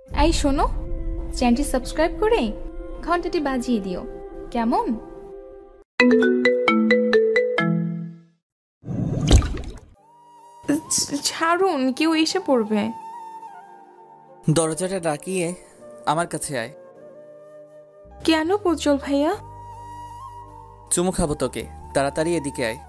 এই শোনো, চ্যানেলটি সাবস্ক্রাইব করে ঘন্টাটি বাজিয়ে দিও, কেমন? ছাড়ুন, কেউ এসে পড়বে। দরজাটা ডাকিয়ে আমার কাছে আয়। কেন প্রজ্জ্বল ভাইয়া? চুমু খাবো তোকে, তাড়াতাড়ি এদিকে আয়।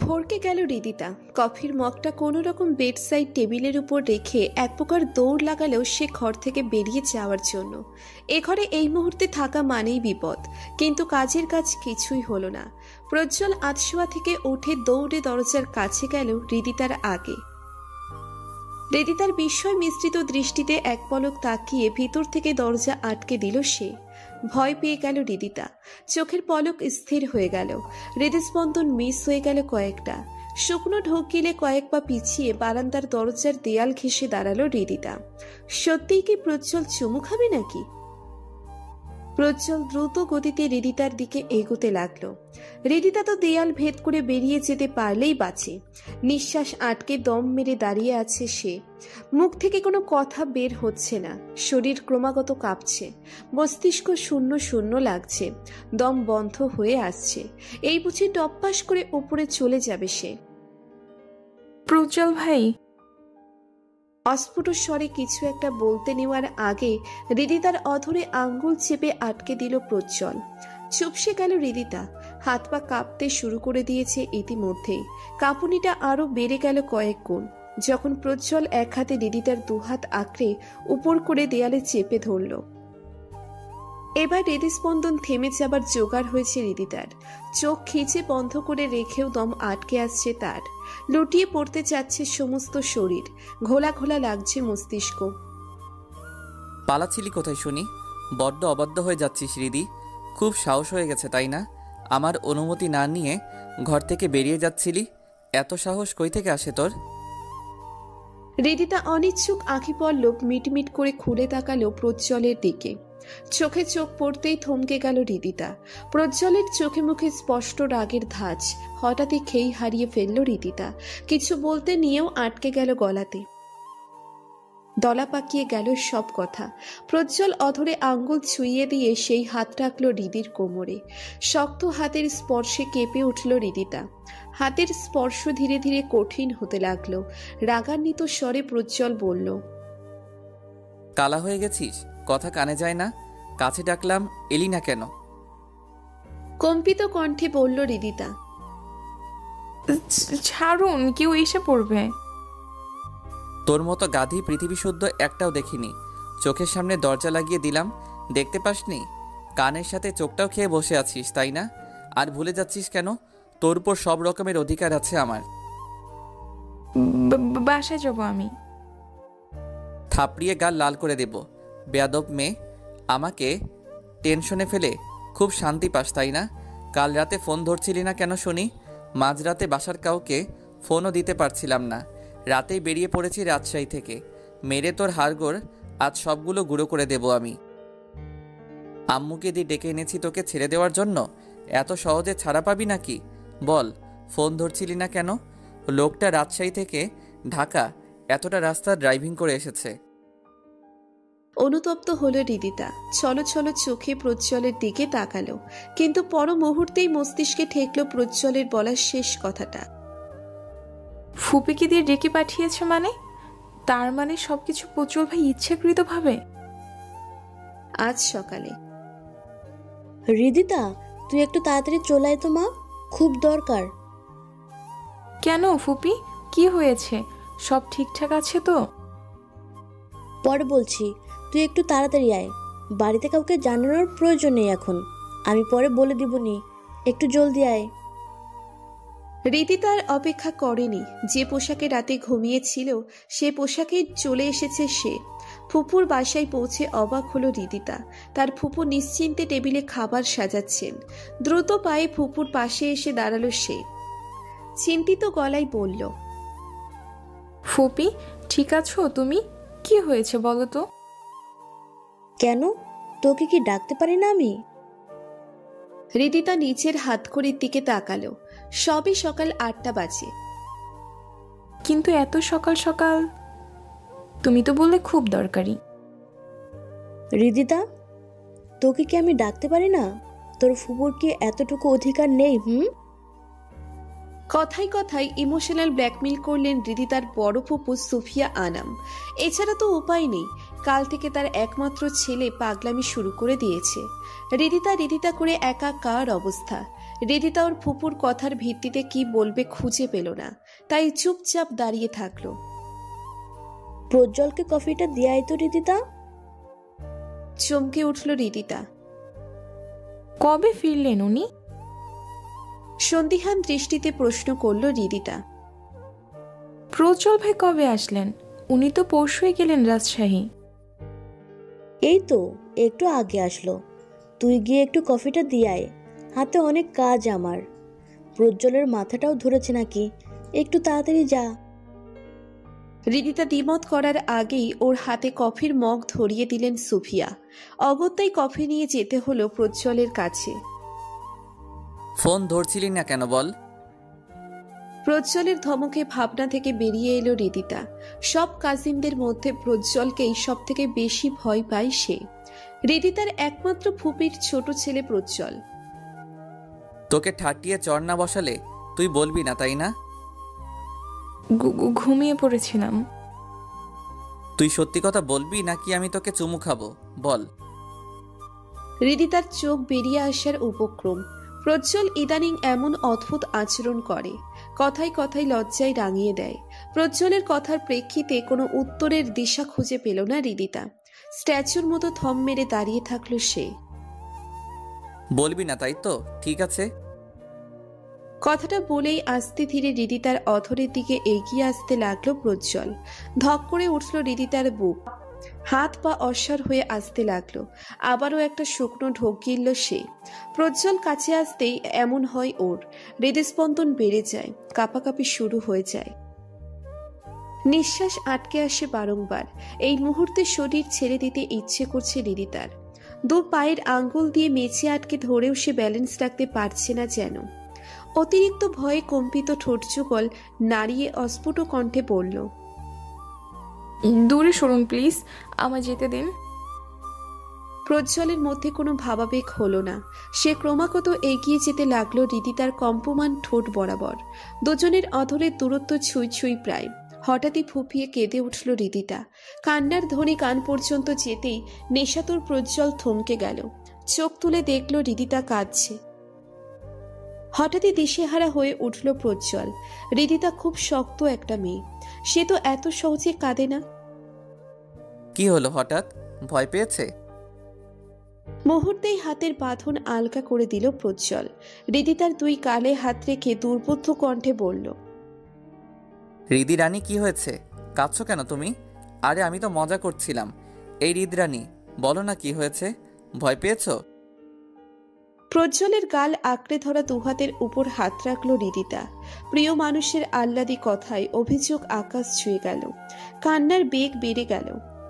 ভরকে গেল রিদিতা। কফির মগটা কোনো রকম বেড সাইড টেবিলের উপর রেখে এক প্রকার দৌড় লাগালেও সে ঘর থেকে বেরিয়ে যাওয়ার জন্য। এ ঘরে এই মুহূর্তে থাকা মানেই বিপদ, কিন্তু কাজের কাজ কিছুই হলো না। প্রজ্জ্বল আতশোয়া থেকে উঠে দৌড়ে দরজার কাছে গেল রিদিতার আগে। রিদিতার বিস্ময় মিশ্রিত দৃষ্টিতে এক পলক তাকিয়ে ভিতর থেকে দরজা আটকে দিল সে। ভয় পেয়ে গেল রিদিতা। চোখের পলক স্থির হয়ে গেল। হৃদস্পন্দন মিস হয়ে গেল কয়েকটা। শুকনো ঢোক গিলে কয়েক পা পিছিয়ে বারান্দার দরজার দেয়াল ঘেঁষে দাঁড়ালো রিদিতা। সত্যিই কি প্রজ্জ্বল চুমু খাবে নাকি? প্রজ্জ্বল দ্রুত গতিতে রিদিতার দিকে এগোতে লাগলো। রিদিতা তো দেয়াল ভেদ করে বেরিয়ে যেতে পারলেই বাঁচে। নিঃশ্বাস আটকে দম মেরে দাঁড়িয়ে আছে সে। মুখ থেকে কোনো কথা বের হচ্ছে না। শরীর ক্রমাগত কাঁপছে। মস্তিষ্ক শূন্য শূন্য লাগছে। দম বন্ধ হয়ে আসছে। এই বুঝে টপপাস করে উপরে চলে যাবে সে। প্রজ্জ্বল ভাই। অস্ফুট স্বরে কিছু একটা বলতে নেওয়ার আগে রিদিতার অধরে আঙ্গুল চেপে আটকে দিল প্রজ্জ্বল। চুপসে গেল রিদিতা। হাত পা কাঁপতে শুরু করে দিয়েছে ইতিমধ্যেই। কাঁপুনিটা আরো বেড়ে গেল কয়েক গুণ যখন প্রজ্জ্বল এক হাতে রিদিতার দুহাত আঁকড়ে উপর করে দেয়ালে চেপে ধরল। এবার হৃদস্পন্দন থেমে যাবার জোগাড় হয়েছে রিদিতার। চোখ খিচে বন্ধ করে রেখেও দম আটকে আসছে তার। লুটিয়ে পড়তে চাচ্ছে সমস্ত শরীর। ঘোলা ঘোলা লাগছে মস্তিষ্ক। পালাচ্ছিলি কোথায় শুনি? বড্ড অবাধ্য হয়ে যাচ্ছিস হৃদি। খুব সাহস হয়ে গেছে তাই না? আমার অনুমতি না নিয়ে ঘর থেকে বেরিয়ে যাচ্ছিলি। এত সাহস কই থেকে আসে তোর? রিদিতা অনিচ্ছুক আঁখি পল্লব মিটমিট করে খুলে তাকালো প্রজ্জ্বলের দিকে। চোখে চোখ পড়তেই থমকে গেল রিদিতা। প্রজ্জ্বলের চোখে মুখে স্পষ্ট রাগের ধাঁচ। হঠাৎই খেই হারিয়ে ফেলল রিদিতা। কিছু বলতে নিয়েও আটকে গেল গলাতে। দলা পাকিয়ে গেল সব কথা। প্রজ্জ্বল অধরে আঙ্গুল ছুঁয়ে দিয়ে সেই হাত রাখল রিদির কোমরে। শক্ত হাতের স্পর্শে কেঁপে উঠল রিদিতা। হাতের স্পর্শ ধীরে ধীরে কঠিন হতে লাগলো। রাগান্বিত স্বরে প্রজ্জ্বল বলল, কালা হয়ে গেছিস? কথা কানে যায় না? কাছে ডাকলাম এলি না কেন? কম্পিত কণ্ঠে বলল রিদিতা। ছাড়ুন, কেউ এসে পড়বে। তোর মতো গাধি পৃথিবী শুদ্ধ একটাও দেখিনি। চোখের সামনে দরজা লাগিয়ে দিলাম, দেখতে পাসনি? কানের সাথে চোখটাও খেয়ে বসে আছিস তাই না? আর ভুলে যাচ্ছিস কেন? তোর উপর সব রকমের অধিকার আছে আমার। বাসায় যাবো আমি। থাপড়িয়ে গাল লাল করে দেব। বেয়াদব মেয়ে, আমাকে টেনশনে ফেলে খুব শান্তি পাস তাই না? কাল রাতে ফোন ধরছিলি না কেন শুনি? মাঝরাতে বাসার কাউকে ফোনও দিতে পারছিলাম না। রাতেই বেরিয়ে পড়েছি রাজশাহী থেকে। মেরে তোর হাড়গোড় আজ সবগুলো গুঁড়ো করে দেব আমি। আম্মুকে দিয়ে ডেকে এনেছি তোকে ছেড়ে দেওয়ার জন্য। এত সহজে ছাড়া পাবি নাকি? বল, ফোন ধরছিলি না কেন? লোকটা রাজশাহী থেকে ঢাকা এতটা রাস্তা ড্রাইভিং করে এসেছে। অনুতপ্ত হলো রিদিতা। ছলো ছলো চোখে প্রজ্জ্বলের দিকে তাকালো, কিন্তু পর মুহূর্তেই মস্তিষ্কে ঠেকলো প্রজ্জ্বলের বলা শেষ কথাটা। ফুপিকে দিয়ে ডেকে পাঠিয়েছে মানে? তার মানে সবকিছু প্রজ্জ্বল ভাই ইচ্ছাকৃতভাবে? আজ সকালে। রিদিতা, তুই একটু তাড়াতাড়ি চলে আয় তো মা, খুব দরকার। কেন ফুপি, কি হয়েছে? সব ঠিকঠাক আছে তো? পরে বলছি, তুই একটু তাড়াতাড়ি আয়। বাড়িতে কাউকে জানানোর প্রয়োজন নেই এখন, আমি পরে বলে দিবনি। একটু জলদি আয়। রিদিতার অপেক্ষা করেনি। যে পোশাকে রাতে ঘুমিয়েছিল সে পোশাকেই চলে এসেছে সে। ফুপুর বাসায় পৌঁছে অবাক হলো রিদিতা। তার ফুপু নিশ্চিন্তে টেবিলে খাবার সাজাচ্ছেন। দ্রুত পায়ে ফুপুর পাশে এসে দাঁড়ালো সে। চিন্তিত গলায় বলল, ফুপি ঠিক আছো তুমি? কি হয়েছে বলো তো? কেন, তোকে কি ডাকতে পারি না আমি? রিদিতা নিচের হাতঘড়ির দিকে তাকালো। সবে সকাল ৮টা বাজে। কিন্তু এত সকাল সকাল? তুমি তো বললে খুব দরকারি। রিদিতা, তোকে কি আমি ডাকতে পারি না? তোর ফুপুর কি এতটুকু অধিকার নেই? কথায় কথায় ইমোশনাল ব্ল্যাকমেল করলেন রিদিতার বড় ফুপু সুফিয়া আনাম। এছাড়া তো উপায় নেই, কাল থেকে তার একমাত্র ছেলে পাগলামি শুরু করে দিয়েছে। রিদিতা করে একাকার অবস্থা। রিদিতা ওর ফুপুর কথার ভিত্তিতে কি বলবে খুঁজে পেল না, তাই চুপচাপ দাঁড়িয়ে থাকলো। প্রজ্জ্বলকে কফিটা দিয়াই তো রিদিতা। চমকে উঠল রিদিতা। কবে ফিরলেন উনি? সন্দিহান দৃষ্টিতে প্রশ্ন করল রিদিতা। প্রজ্জ্বল ভাই কবে আসলেন? উনি তো পরশুই গেলেন রাজশাহী। এই তো একটু আগে আসলো। তুই গিয়ে একটু কফিটা দিয়ায়, হাতে অনেক কাজ আমার। প্রজ্জ্বলের মাথাটাও ধরেছে নাকি, একটু তাড়াতাড়ি যা। রিদিতা দ্বিমত করার আগেই ওর হাতে কফির মগ ধরিয়ে দিলেন সুফিয়া। অগত্যাই কফি নিয়ে যেতে হলো প্রজ্জ্বলের কাছে। ফোন ধরছিলি না কেন বল? প্রজ্জ্বলের ধমকে ভাবনা থেকে বেরিয়ে এলো রিদিতা। সব কাজিনদের মধ্যে প্রজ্জ্বলকেই সব থেকে বেশি ভয় পায় সে। রিদিতার একমাত্র ফুপির ছোট ছেলে প্রজ্জ্বল। তোকে ঠাটিয়ে চর না বসালে তুই বলবি না, তাই না? ঘুমিয়ে পড়েছিলাম। তুই সত্যি কথা বলবি নাকি আমি তোকে চুমু খাবো? বল। রিদিতার চোখ বেরিয়ে আসার উপক্রম। প্রজ্জ্বল ইদানিং এমন অদ্ভুত আচরণ করে, কথায় কথায় লজ্জায় রাঙিয়ে দেয়। প্রজ্জ্বলের কথার প্রেক্ষিতে কোনো উত্তরের দিশা খুঁজে পেল না রিদিতা। স্ট্যাচুর মতো থম মেরে দাঁড়িয়ে থাকলো সে। বলবি না তাই তো, ঠিক আছে। কথাটা বলেই আস্তে ধীরে রিদিতার অধরের দিকে এগিয়ে আসতে লাগলো প্রজ্জ্বল। ধক করে উঠল রিদিতার বুক, হাত পা অস্বর হয়ে আসতে লাগলো। আবারও একটা শুকনো ঢোক গিলল সে। প্রজ্জ্বল কাছে আসতেই এমন হয় ওর, হৃদস্পন্দন বেড়ে যায়, কাঁপাকাঁপি শুরু হয়ে যায়, নিঃশ্বাস আটকে আসে বারংবার। এই মুহূর্তে শরীর ছেড়ে দিতে ইচ্ছে করছে রিদিতার। দু পায়ের আঙ্গুল দিয়ে মেঝে আটকে ধরেও সে ব্যালেন্স রাখতে পারছে না যেন। অতিরিক্ত ভয়ে কম্পিত ঠোঁট যুগল নাড়িয়ে অস্ফুট কণ্ঠে বলল, দূরে সরুন প্লিজ, আমায় যেতে দিন। প্রজ্জ্বলের মধ্যে কোনো ভাবাবেগ হলো না। সে ক্রমাগত এগিয়ে যেতে লাগলো রিদিতার কম্পমান ঠোঁট বরাবর। দুজনের অধরের দূরত্ব ছুঁই ছুঁই প্রায়। হঠাৎই ফুঁপিয়ে কেঁদে উঠল রিদিতা। কান্নার ধ্বনি কান পর্যন্ত যেতেই নেশাতুর প্রজ্জ্বল থমকে গেল। চোখ তুলে দেখল রিদিতা কাঁদছে। হঠাৎই দিশেহারা হয়ে উঠল প্রজ্জ্বল। রিদিতা খুব শক্ত একটা মেয়ে, সে তো এত সহজে কাঁদে না। কি হলো হঠাৎ? ভয় পেয়েছে? মুহূর্তেই হাতের বাঁধন আলগা করে দিল প্রজ্জ্বল। রিদিতার দুই গালে হাত রেখে দুর্বোধ্য কণ্ঠে বলল, রিদি রানী কি হয়েছে? কাঁদছো কেন তুমি? আরে আমি তো মজা করছিলাম। এই রিদি রানী, বলো না কি হয়েছে? ভয় পেয়েছো? প্রজ্জ্বলের গাল আঁকড়ে ধরা দুহাতের উপর হাত রাখল রিদিতা। প্রিয় মানুষের আহ্লাদি কথায় অভিযোগ আকাশ ছুঁয়ে গেল। কান্নার বেগ বেড়ে গেল।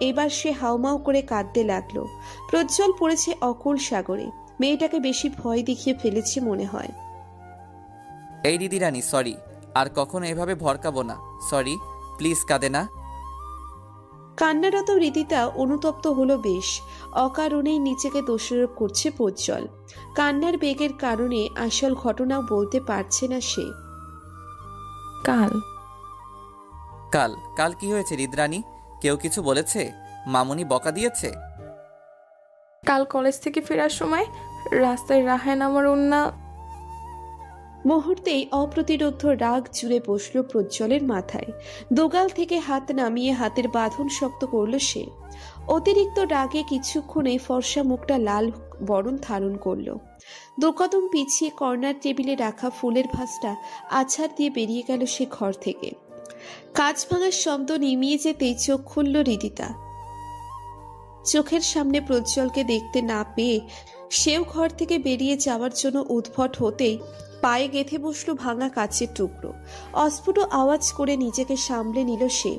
এবার সে হাউমাউ করে কাঁদতে লাগলো। প্রজ্জ্বল পড়েছে অকুল সাগরে। মেয়েটাকে বেশি ভয় দেখিয়ে ফেলেছে মনে হয়। এই রিদি রানী, সরি, আর কখনো এভাবে ভরকাবো না। সরি, প্লিজ কাঁদে না। কান্নারত রিদিতা অনুতপ্ত হলো বেশ। অকারণেই নিজেকে দোষারোপ করছে প্রজ্জ্বল। কান্নার বেগের কারণে আসল ঘটনাও বলতে পারছে না সে। কাল কাল কাল কি হয়েছে রিদরানী? কেউ কিছু বলেছে? মামুনি বকা দিয়েছে? কাল কলেজ থেকে ফেরার সময় রাস্তায় রাহান আমার ওন্না। মুহূর্তেই অপ্রতিরোধ্য রাগ জুড়ে বসল প্রজ্জ্বলের মাথায়। দুগাল থেকে হাত নামিয়ে হাতের বাঁধন শক্ত করল সে। অতিরিক্ত রাগে কিছুক্ষণে ফর্সা মুখটা লাল বরণ ধারণ করল। দুকদম পিছিয়ে কর্নার টেবিলে রাখা ফুলের ভাসটা আছাড় দিয়ে বেরিয়ে গেল সে ঘর থেকে। কাঁচ ভাঙার শব্দ নিমিয়ে যেতেই চোখ খুলল রিদিতা। চোখের সামনে প্রজ্জ্বলকে দেখতে না পেয়ে সেও ঘর থেকে বেরিয়ে যাওয়ার জন্য উদ্ভট হতেই পায়ে গেঁথে বসলো ভাঙা কাচের টুকরো। অস্ফুট আওয়াজ করে নিজেকে সামলে নিল সে।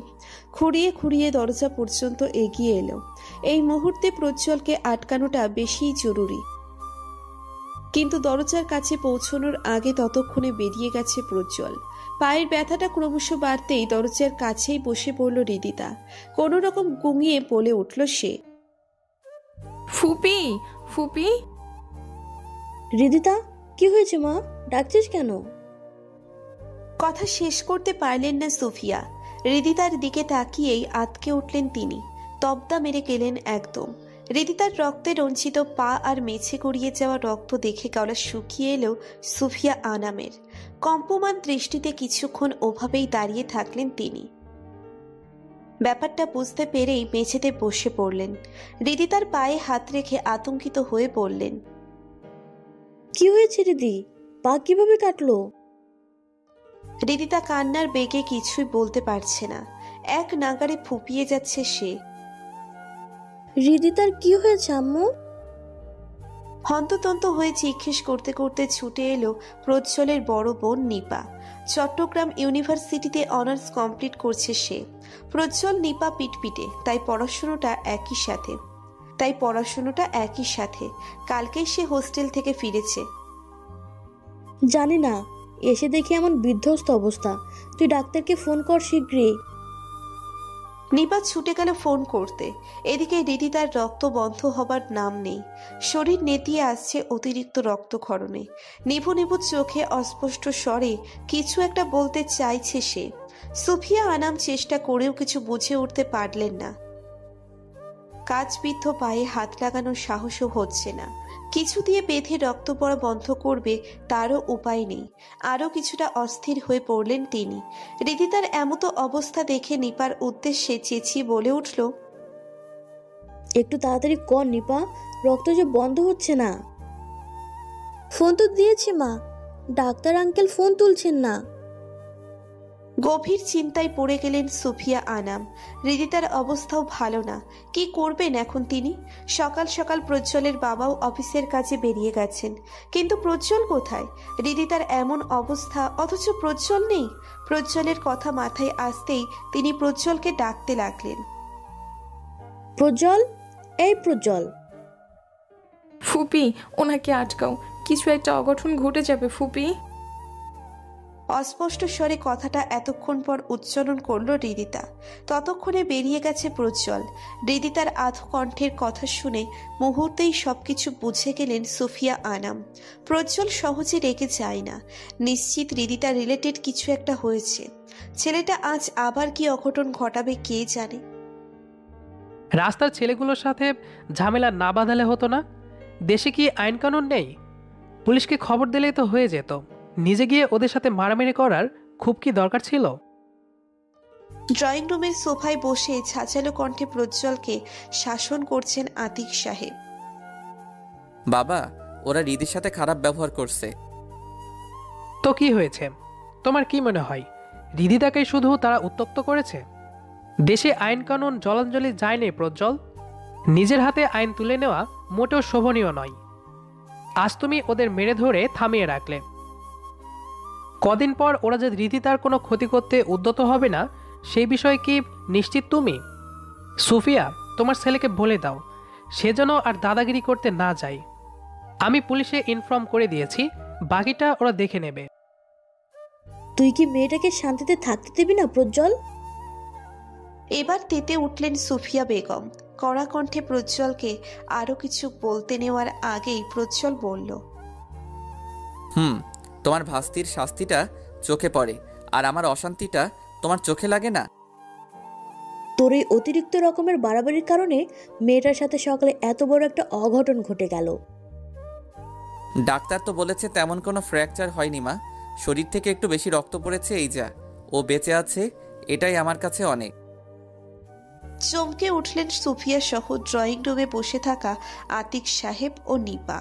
খুঁড়িয়ে খুঁড়িয়ে দরজা পর্যন্ত এগিয়ে এলো। এই মুহূর্তে প্রজ্জ্বলকে আটকানোটা বেশি জরুরি। কিন্তু দরজার কাছে পৌঁছানোর আগে ততক্ষণে বেরিয়ে গেছে প্রজ্জ্বল। পায়ের ব্যথাটা ক্রমশ বাড়তেই দরজার কাছেই বসে পড়ল হৃদিতা। কোনো রকম গুঙিয়ে বলে উঠল সে, ফুপি, ফুপি। হৃদিতা, কি হয়েছে মা? ডাকছিস কেন? কথা শেষ করতে পারলেন না সুফিয়া। হৃদিতার দিকে তাকিয়েই আতকে উঠলেন তিনি, তবদা মেরে গেলেন একদম। হৃদিতার রক্তে রঞ্জিত পা আর মেঝে গড়িয়ে যাওয়া রক্ত দেখে গলা শুকিয়ে এলো সুফিয়া আনামের। কম্পমান দৃষ্টিতে কিছুক্ষণ ওভাবেই দাঁড়িয়ে থাকলেন তিনি। ব্যাপারটা বুঝতে পেরেই মেঝেতে বসে পড়লেন। হৃদিতার পায়ে হাত রেখে আতঙ্কিত হয়ে বললেন, কি হয়েছে দিদি? পা কিভাবে কাটলো? হৃদিতা কান্নার বেগে কিছুই বলতে পারছে না, এক নাগাড়ে ফুপিয়ে যাচ্ছে সে। হৃদিতার কি হয়েছে আম্মু? হন্ততন্ত হয়ে জিজ্ঞেস করতে করতে ছুটে এলো প্রজ্জ্বলের বড় বোন নিপা। চট্টগ্রাম ইউনিভার্সিটিতে অনার্স কমপ্লিট করছে সে। প্রজ্জ্বল নিপা পিটপিটে, তাই পড়াশোনাটা একই সাথে। কালকেই সে হোস্টেল থেকে ফিরেছে। জানি না, এসে দেখি এমন বিধ্বস্ত অবস্থা। তুই ডাক্তারকে ফোন কর শীঘ্রই। নিপা ছুটে গেল ফোন করতে। এদিকে হৃদিতার রক্ত বন্ধ হবার নাম নেই। শরীর নেতিয়ে আসছে অতিরিক্ত রক্তক্ষরণে। নিভু নিভু চোখে অস্পষ্ট স্বরে কিছু একটা বলতে চাইছে সে। সুফিয়া আনাম চেষ্টা করেও কিছু বুঝে উঠতে পারলেন না। কাজবিদ্ধ পায়ে হাত লাগানোর সাহসও হচ্ছে না। কিছু দিয়ে বেঁধে রক্ত পড়া বন্ধ করবে তারও উপায় নেই। আরও কিছুটা অস্থির হয়ে পড়লেন তিনি। হৃদিতার এমতো অবস্থা দেখে নিপার উদ্দেশ্যে চেঁচিয়ে বলে উঠল, একটু তাড়াতাড়ি কর নিপা, রক্ত যে বন্ধ হচ্ছে না। ফোন তো দিয়েছি মা, ডাক্তার আঙ্কেল ফোন তুলছেন না। গভীর চিন্তায় পড়ে গেলেন সুফিয়া আনাম। হৃদিতার অবস্থাও ভালো না। কি করবেন এখন তিনি? সকাল সকাল প্রজ্জ্বলের বাবাও অফিসের কাজে বেরিয়ে গেছেন, কিন্তু প্রজ্জ্বল কোথায়? হৃদিতার এমন অবস্থা, অথচ প্রজ্জ্বল নেই। প্রজ্জ্বলের কথা মাথায় আসতেই তিনি প্রজ্জ্বলকে ডাকতে লাগলেন, প্রজ্জ্বল, এই প্রজ্জ্বল। ফুপি, ওনাকে আটকাও, কিছু একটা অঘটন ঘটে যাবে ফুপি। অস্পষ্ট স্বরে কথাটা এতক্ষণ পর উচ্চারণ করল হৃদিতা। ততক্ষণে বেরিয়ে গেছে প্রজ্জ্বল। হৃদিতার আধো কণ্ঠের কথা শুনে মুহূর্তেই সবকিছু বুঝে গেলেন সুফিয়া আনাম। প্রজ্জ্বল সহজে রেগে যায় না। নিশ্চিত হৃদিতা রিলেটেড কিছু একটা হয়েছে। ছেলেটা আজ আবার কি অঘটন ঘটাবে কে জানে। রাস্তার ছেলেগুলোর সাথে ঝামেলা না বাঁধালে হতো না? দেশে কি আইন কানুন নেই? পুলিশকে খবর দিলেই তো হয়ে যেত। নিজে গিয়ে ওদের সাথে মারামারি করার খুব কি দরকার ছিল? ড্রয়িং রুমের সোফায় বসে ছাঁচালো কণ্ঠে প্রজ্জ্বলকে শাসন করছেন আতিক সাহেব। বাবা, ওরা রিদির সাথে খারাপ ব্যবহার করছে। তো কি হয়েছে? তোমার কি মনে হয় হৃদিতাকে শুধু তারা উত্ত্যক্ত করেছে? দেশে আইন কানুন জলাঞ্জলি যায়নি প্রজ্জ্বল। নিজের হাতে আইন তুলে নেওয়া মোটেও শোভনীয় নয়। আজ তুমি ওদের মেরে ধরে থামিয়ে রাখলে, কদিন পর ওরা যে হৃদিতার কোনো ক্ষতি করতে উদ্যত হবে না সেই বিষয়ে কি নিশ্চিত তুমি? সুফিয়া, তোমার ছেলেকে বলে দাও সে যেন আর দাদাগিরি করতে না যায়। আমি পুলিশে ইনফর্ম করে দিয়েছি, বাকিটা ওরা দেখে নেবে। তুই কি মেয়েটাকে শান্তিতে থাকতে দিবি না প্রজ্জ্বল? এবার তেতে উঠলেন সুফিয়া বেগম। কড়া কণ্ঠে প্রজ্জ্বলকে আরো কিছু বলতে নেওয়ার আগেই প্রজ্জ্বল বলল, তোমার ভাস্তির শাস্তিটা চোখে পড়ে, আর আমার অশান্তিটা তোমার চোখে লাগে না? তোর এই অতিরিক্ত রকমের বাড়াবাড়ির কারণে মেয়েটার সাথে সকালে এত বড় একটা অঘটন ঘটে গেল। ডাক্তার তো বলেছে তেমন কোনো ফ্র্যাকচার হয়নি মা, শরীর থেকে একটু বেশি রক্ত পড়েছে, এই যা। ও বেঁচে আছে, এটাই আমার কাছে অনেক। চমকে উঠলেন সুফিয়া সহ ড্রয়িং রুমে বসে থাকা আতিক সাহেব ও নিপা।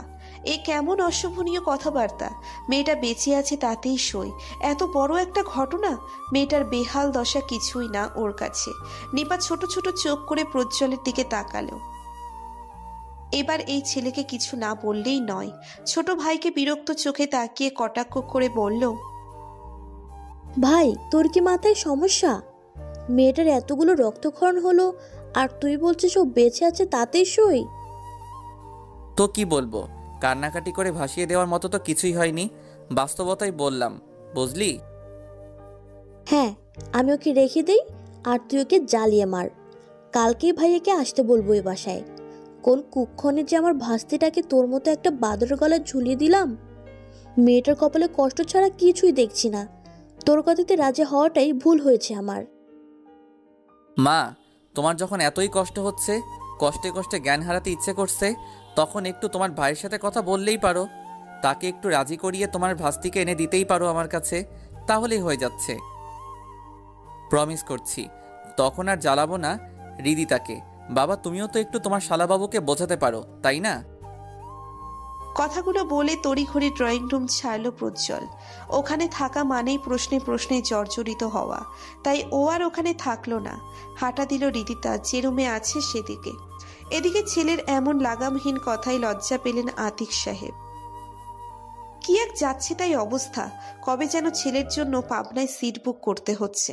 এ কেমন অশোভনীয় কথাবার্তা! মেয়েটা বেঁচে আছে তাতেই সই, এত বড় একটা ঘটনা! মেয়েটার বেহাল দশা কিছুই না ওর কাছে। নিপা ছোট ছোট চোখ করে প্রজ্জ্বলের দিকে তাকালো। এবার এই ছেলেকে কিছু না বললেই নয়। ছোট ভাইকে বিরক্ত চোখে তাকিয়ে কটাক্ষ করে বলল, ভাই, তোর কি মাথায় সমস্যা? মেয়েটার এতগুলো রক্তক্ষরণ হলো আর তুই বলছিস ও বেঁচে আছে তাতেই সই? তো কি বলবো, কান্নাকাটি করে ভাসিয়ে দেওয়ার মতো তো কিছুই হয়নি, বাস্তবতাই বললাম, বুঝলি? হ্যাঁ, আমি ওকে রেখে দিই আর তুই ওকে জ্বালিয়ে মার। কালকেই ভাইয়াকে আসতে বলবো এ বাসায়। কোন কুক্ষণে যে আমার ভাস্তিটাকে তোর মতো একটা বাদরের গলায় ঝুলিয়ে দিলাম। মেয়েটার কপালে কষ্ট ছাড়া কিছুই দেখছি না। তোর কথাতে রাজি হওয়াটাই ভুল হয়েছে আমার। মা, তোমার যখন এতই কষ্ট হচ্ছে, কষ্টে কষ্টে জ্ঞান হারাতে ইচ্ছে করছে, তখন একটু তোমার ভাইয়ের সাথে কথা বললেই পারো। তাকে একটু রাজি করিয়ে তোমার ভাস্তিকে এনে দিতেই পারো আমার কাছে, তাহলেই হয়ে যাচ্ছে। প্রমিস করছি তখন আর জ্বালাবো না হৃদিতাকে। বাবা, তুমিও তো একটু তোমার শালাবাবুকে বোঝাতে পারো, তাই না? কথাগুলো বলে তড়িঘড়ি ড্রয়িং রুম ছাড়ল প্রজ্জ্বল। ওখানে থাকা মানেই প্রশ্নে প্রশ্নে জর্জরিত হওয়া, তাই ও আর ওখানে থাকলো না। হাঁটা দিল রিদিতা যে রুমে আছে সেদিকে। এদিকে ছেলের এমন লাগামহীন কথায় লজ্জা পেলেন আতিক সাহেব। কি এক যাচ্ছে তাই অবস্থা, কবে যেন ছেলের জন্য পাবনায় সিট বুক করতে হচ্ছে।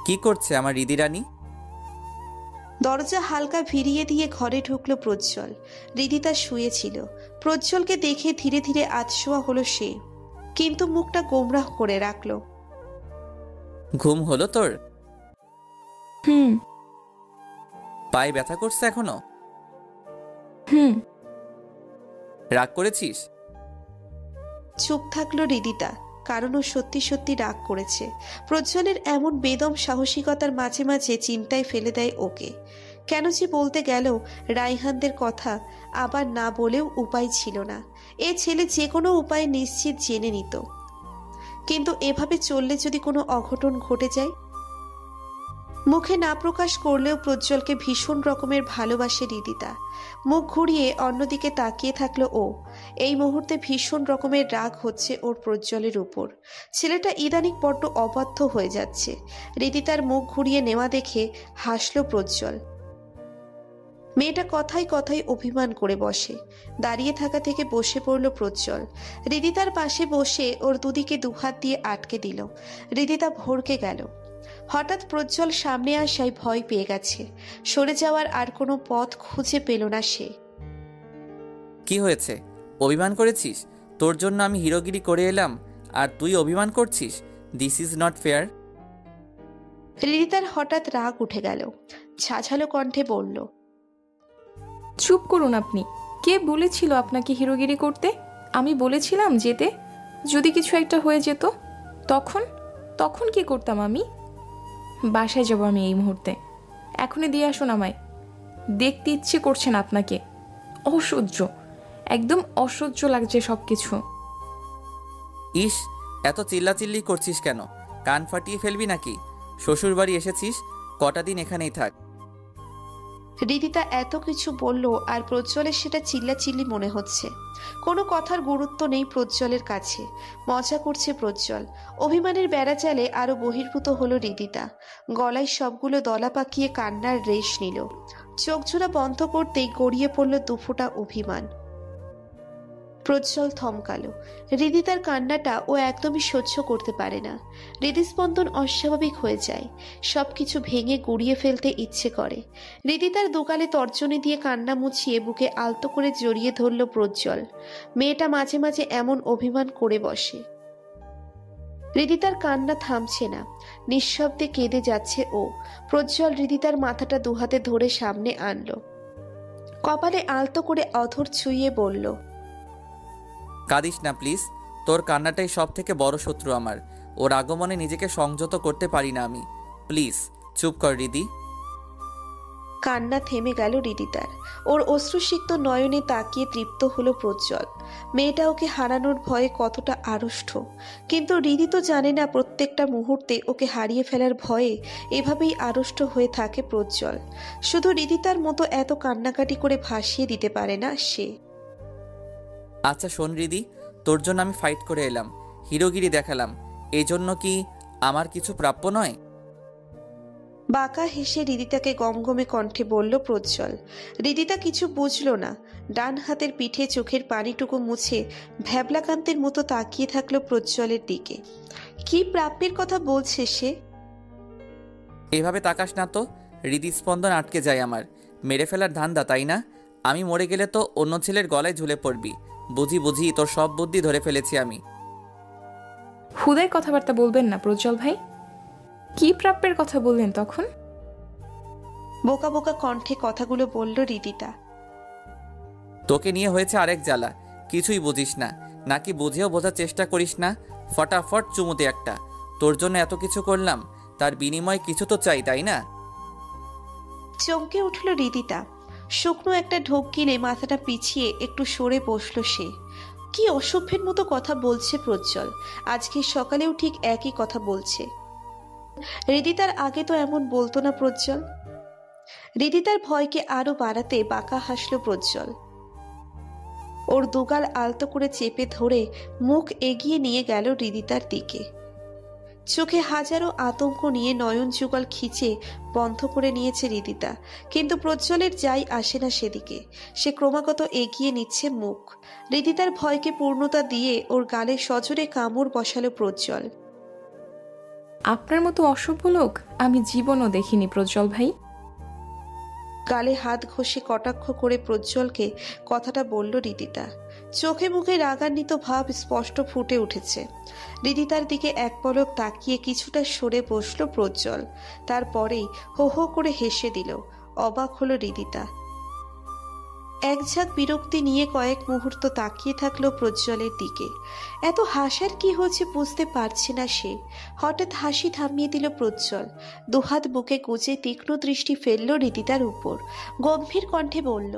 কি করছে আমার হৃদি রানী? দরজা হালকা ভিড়িয়ে দিয়ে ঘরে ঢুকলো প্রজ্জ্বল। হৃদিতা শুয়েছিল। প্রজ্জ্বলকে দেখে ধীরে ধীরে আধশোয়া হলো সে, কিন্তু মুখটা গোমরাহ করে রাখলো। ঘুম হলো তোর? হুম। পায়ে ব্যথা করছে এখনো? হুম। রাগ করেছিস? চুপ থাকলো হৃদিতা, কারণ ও সত্যি সত্যি রাগ করেছে। প্রজ্জ্বলের এমন বেদম সাহসিকতার মাঝে মাঝে চিন্তায় ফেলে দেয় ওকে। কেন যে বলতে গেল রাইহানদের কথা, আবার না বলেও উপায় ছিল না। এ ছেলে যে কোনো উপায়ে নিশ্চিত জেনে নিত, কিন্তু এভাবে চললে যদি কোনো অঘটন ঘটে যায়। মুখে না প্রকাশ করলেও প্রজ্জ্বলকে ভীষণ রকমের ভালোবাসে হৃদিতা। মুখ ঘুরিয়ে অন্যদিকে তাকিয়ে থাকলো ও। এই মুহূর্তে ভীষণ রকমের রাগ হচ্ছে ওর প্রজ্জ্বলের উপর। ছেলেটা ইদানিং বড্ড অবাধ্য হয়ে যাচ্ছে। হৃদিতার মুখ ঘুরিয়ে নেওয়া দেখে হাসলো প্রজ্জ্বল। মেয়েটা কথায় কথায় অভিমান করে বসে। দাঁড়িয়ে থাকা থেকে বসে পড়ল প্রজ্জ্বল। হৃদিতার পাশে বসে ওর দুদিকে দুহাত দিয়ে আটকে দিল। হৃদিতা ভড়কে গেল। হঠাৎ প্রজ্জ্বল সামনে আসায় ভয় পেয়ে গেছে। সরে যাওয়ার আর কোনো পথ খুঁজে পেল না সে। কি হয়েছে? অভিমান করেছিস? তোর জন্য আমি হিরোগিরি করে এলাম আর তুই অভিমান করছিস? This is not fair. হৃদিতার হঠাৎ রাগ উঠে গেল। ঝাঝালো কণ্ঠে বলল, চুপ করুন আপনি। কে বলেছিল আপনাকে হিরোগিরি করতে? আমি বলেছিলাম যেতে? যদি কিছু একটা হয়ে যেত তখন তখন কি করতাম আমি? বাসায় যাব আমি এই মুহূর্তে। এখনই দিয়ে আসুন আমায়। দেখতে ইচ্ছে করছে না আপনাকে। অসহ্য, একদম অসহ্য লাগছে সব কিছু। ইস, এত চিল্লাচিল্লি করছিস কেন? কান ফাটিয়ে ফেলবি নাকি? শ্বশুর বাড়ি এসেছিস, কটা দিন এখানেই থাক। হৃদিতা এত কিছু বলল আর প্রজ্জ্বলের সেটা চিল্লাচিল্লি মনে হচ্ছে। কোনো কথার গুরুত্ব নেই প্রজ্জ্বলের কাছে। মজা করছে প্রজ্জ্বল। অভিমানের বেড়াজালে আরো বহির্ভূত হলো হৃদিতা। গলায় সবগুলো দলা পাকিয়ে কান্নার রেশ নিল। চোখজোড়া বন্ধ করতেই গড়িয়ে পড়ল দুফোঁটা অভিমান। প্রজ্জ্বল থমকালো। হৃদিতার কান্নাটা ও একদমই সহ্য করতে পারে না। হৃদস্পন্দন অস্বাভাবিক হয়ে যায়। সবকিছু ভেঙে গুড়িয়ে ফেলতে ইচ্ছে করে। হৃদিতার দোকালে তর্জনী দিয়ে কান্না মুছিয়ে বুকে আলতো করে জড়িয়ে ধরল প্রজ্জ্বল। মেয়েটা মাঝে মাঝে এমন অভিমান করে বসে। হৃদিতার কান্না থামছে না। নিঃশব্দে কেঁদে যাচ্ছে ও। প্রজ্জ্বল হৃদিতার মাথাটা দুহাতে ধরে সামনে আনলো। কপালে আলতো করে অধর ছুঁয়ে বলল, কাঁদিস না প্লিজ। তোর কান্নাটাই সব থেকে বড় শত্রু আমার। ওর আগমনে নিজেকে সংযত করতে পারি না আমি। প্লিজ চুপ কর হৃদি। কান্না থেমে গেল হৃদিতার। ওর অশ্রুসিক্ত নয়নে তাকিয়ে তৃপ্ত হলো প্রজ্জ্বল। মেয়েটা ওকে হারানোর ভয়ে কতটা আড়ষ্ট, কিন্তু হৃদি তো জানে না প্রত্যেকটা মুহূর্তে ওকে হারিয়ে ফেলার ভয়ে এভাবেই আড়ষ্ট হয়ে থাকে প্রজ্জ্বল। শুধু হৃদিতার মতো এত কান্নাকাটি করে ভাসিয়ে দিতে পারে না সে। আচ্ছা শোন হৃদি, তোর জন্য আমি ফাইট করে এলাম, হিরোগিরি দেখালাম, এই জন্য কি আমার কিছু প্রাপ্য নয়? বাঁকা হেসে হৃদিতাকে গমগমে কণ্ঠে বলল প্রজ্জ্বল। হৃদিতা কিছু বুঝল না। ডান হাতের পিঠে চোখের পানিটুকু মুছে ভ্যাবলাকান্তের মতো তাকিয়ে থাকলো প্রজ্জ্বলের দিকে। কি প্রাপ্যের কথা বলছে সে? এভাবে তাকাস না তো, হৃদস্পন্দন আটকে যায় আমার। মেরে ফেলার ধান্দা, তাই না? আমি মরে গেলে তো অন্য ছেলের গলায় ঝুলে পড়বি। বুঝি বুঝি তোর সব বুদ্ধি ধরে ফেলেছি আমি। হুদাই কথাবার্তা বলবেন না প্রজ্জ্বল ভাই। কি প্রাপ্যের কথা বললেন তখন? বোকা বোকা কণ্ঠে কথাগুলো বলল রিদিতা। তোকে নিয়ে হয়েছে আরেক জ্বালা, কিছুই বুঝিস না, নাকি বুঝেও বোঝার চেষ্টা করিস না। ফটাফট চুমুতে একটা। তোর জন্য এত কিছু করলাম, তার বিনিময়ে কিছু তো চাই, তাই না? চমকে উঠল রিদিতা। শুকনো একটা ঢোক গিলে মাথাটা পিছিয়ে একটু সরে বসল সে। কি অসভ্যের মতো কথা বলছে প্রজ্জ্বল। আজকে সকালেও ঠিক একই কথা বলছে। রিদিতার আগে তো এমন বলতো না প্রজ্জ্বল। রিদিতার ভয়কে আরো বাড়াতে বাঁকা হাসল প্রজ্জ্বল। ওর দুগাল আলতো করে চেপে ধরে মুখ এগিয়ে নিয়ে গেল রিদিতার দিকে। চোখে হাজারো আতঙ্ক নিয়ে নয়ন যুগল খিচে বন্ধ করে নিয়েছে রিদিতা, কিন্তু প্রজ্জ্বলের যাই আসে না সেদিকে। সে ক্রমাগত এগিয়ে নিচ্ছে মুখ। রিদিতার ভয়কে পূর্ণতা দিয়ে ওর গালে সজোরে কামড় বসালো প্রজ্জ্বল। আপনার মতো অসভ্য লোক আমি জীবনও দেখিনি প্রজ্জ্বল ভাই। গালে হাত ঘষে কটাক্ষ করে প্রজ্জ্বলকে কথাটা বলল রিদিতা। চোখে মুখে রাগান্বিত ভাব স্পষ্ট ফুটে উঠেছে। রিদিতার দিকে এক পলক তাকিয়ে কিছুটা সরে বসল প্রজ্জ্বল। তারপরেই হো হো করে হেসে দিল। অবাক হলো রিদিতা। এক ঝাঁক বিরক্তি নিয়ে কয়েক মুহূর্ত তাকিয়ে থাকলো প্রজ্জ্বলের দিকে। এত হাসার কি হচ্ছে বুঝতে পারছে না সে। হঠাৎ হাসি থামিয়ে দিল প্রজ্জ্বল। দুহাত বুকে গুজে তীক্ষ্ণ দৃষ্টি ফেলল রিদিতার উপর। গম্ভীর কণ্ঠে বলল,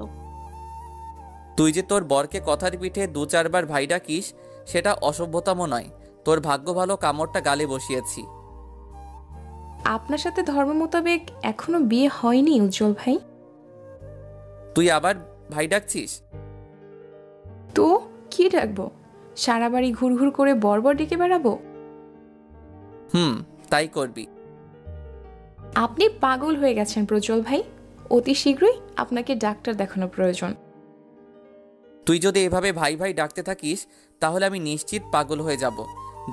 তুই যে তোর বরকে কথার পিঠে 2-4 বার ভাই ডাকিস, সেটা অসভ্যতামও নয়। তোর ভাগ্য ভালো কামড়টা গালে বসিয়েছি। আপনার সাথে ধর্ম মোতাবেক এখনো বিয়ে হয়নি উজ্জ্বল ভাই। তুই আবার ভাই ডাকছিস? তো কি ডাকবো? সারা বাড়ি ঘুরঘুর করে বর্বর ডেকে বেড়াবো? তাই করবি। আপনি পাগল হয়ে গেছেন প্রজ্জ্বল ভাই। অতি শীঘ্রই আপনাকে ডাক্তার দেখানো প্রয়োজন। তুই যদি এভাবে ভাই ভাই ডাকতে থাকিস, তাহলে আমি নিশ্চিত পাগল হয়ে যাব।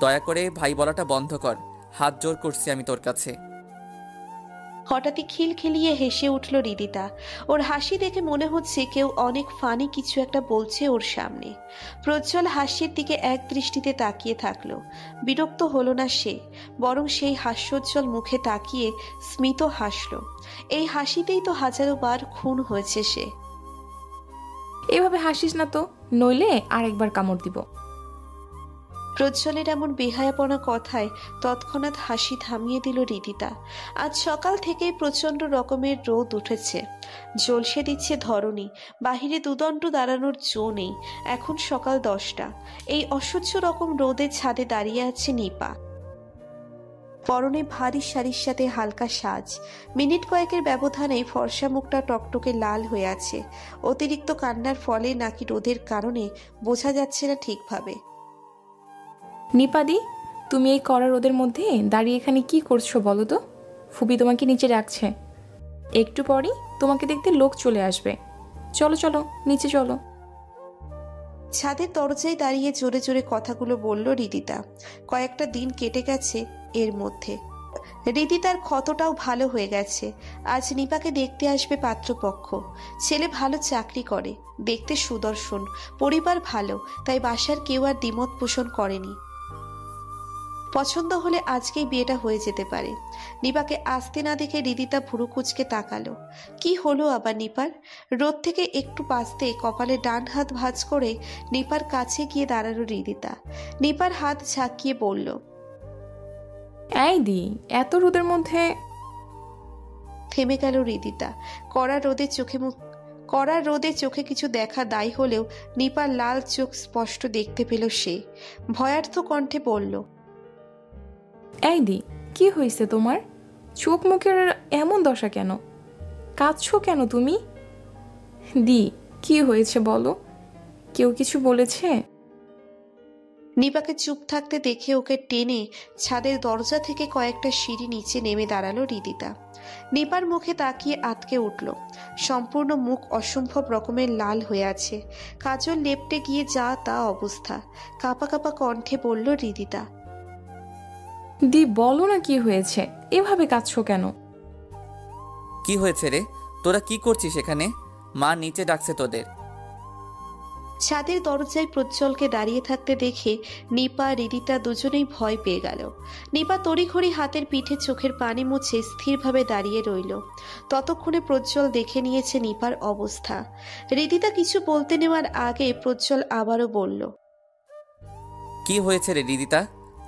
দয়া করে ভাই বলাটা বন্ধ কর, হাত জোর করছি আমি তোর কাছে। হঠাৎই খিলখিলিয়ে হেসে উঠল রিদিতা। ওর হাসি দেখে মনে হচ্ছে কেউ অনেক ফানি কিছু একটা বলছে ওর সামনে। প্রজ্জ্বল হাসির দিকে এক দৃষ্টিতে তাকিয়ে থাকলো। বিরক্ত হলো না সে, বরং সেই হাস্যোজ্জ্বল মুখে তাকিয়ে স্মিত হাসল। এই হাসিতেই তো হাজারো বার খুন হয়েছে সে। এভাবে হাসিস না তো, নইলে আরেকবার কামড় দিব। প্রজ্জ্বলের এমন বেহায়াপনা কথায় তৎক্ষণাৎ হাসি থামিয়ে দিল রিদিতা। আজ সকাল থেকেই প্রচন্ড রকমের রোদ উঠেছে, ঝলসে দিচ্ছে ধরণী। বাহিরে দুদণ্ড দাঁড়ানোর জো নেই। এখন সকাল 10টা। এই অসহ্য রকম রোদের ছাদে দাঁড়িয়ে আছে নিপা। পরনে ভারী শাড়ির সাথে হালকা সাজ। মিনিট কয়েকের ব্যবধানেই ফর্সা মুখটা টকটকে লাল হয়ে আছে। অতিরিক্ত কান্নার ফলে নাকি রোদের কারণে বোঝা যাচ্ছে না ঠিকভাবে। নিপাদি, তুমি এই কড়া রোদের মধ্যে দাঁড়িয়ে এখানে কি করছো বলো তো? ফুবি তোমাকে নিচে রাখছে। একটু পরই তোমাকে দেখতে লোক চলে আসবে। চলো চলো, নিচে চলো। ছাদের দরজায় দাঁড়িয়ে জোরে জোরে কথাগুলো বলল রিদিতা। কয়েকটা দিন কেটে গেছে এর মধ্যে। রিদিতার ক্ষতটাও ভালো হয়ে গেছে। আজ নিপাকে দেখতে আসবে পাত্রপক্ষ। ছেলে ভালো চাকরি করে, দেখতে সুদর্শন, পরিবার ভালো, তাই বাসার কেউ আর দ্বিমত পোষণ করেনি। পছন্দ হলে আজকেই বিয়েটা হয়ে যেতে পারে। নিপাকে আসতে না দেখে রিদিতা ভুরু কুঁচকে তাকালো। কি হলো আবার নিপার? রোদ থেকে একটু বাঁচতে কপালে ডান হাত ভাঁজ করে নিপার কাছে গিয়ে দাঁড়ালো রিদিতা। নিপার হাত ঝাঁকিয়ে বলল, এই দি, এত রোদের মধ্যে? থেমে গেল রিদিতা। কড়া রোদে চোখে কিছু দেখা দায়ী হলেও নিপার লাল চোখ স্পষ্ট দেখতে পেল সে। ভয়ার্থ কণ্ঠে বলল, এই দি, কি হয়েছে তোমার? চোখ মুখের এমন দশা কেন? কাঁদছো কেন তুমি? দি, কি হয়েছে বলো? কেউ কিছু বলেছে? নিপাকে চুপ থাকতে দেখে ওকে টেনে ছাদের দরজা থেকে কয়েকটা সিঁড়ি নিচে নেমে দাঁড়ালো রিদিতা। নিপার মুখে তাকিয়ে আটকে উঠল। সম্পূর্ণ মুখ অসম্ভব রকমের লাল হয়ে আছে। কাজল লেপটে গিয়ে যা তা অবস্থা। কাঁপা কাঁপা কণ্ঠে বলল রিদিতা, দি বলো না কি হয়েছে? এভাবে কাঁদছো কেন? কি হয়েছে রে? তোরা কি করছিস এখানে? মা নিচে ডাকছে তোদের। ছাদের দরজায় প্রজ্জ্বলকে দাঁড়িয়ে থাকতে দেখে নিপা রিদিতা দুজনেই ভয় পেয়ে গেল। নিপা তড়িঘড়ি হাতের পিঠে চোখের পানি মুছে স্থিরভাবে দাঁড়িয়ে রইল। ততক্ষণে প্রজ্জ্বল দেখে নিয়েছে নিপার অবস্থা। রিদিতা কিছু বলতে নেওয়ার আগে প্রজ্জ্বল আবারও বলল, কি হয়েছে রে রিদিতা,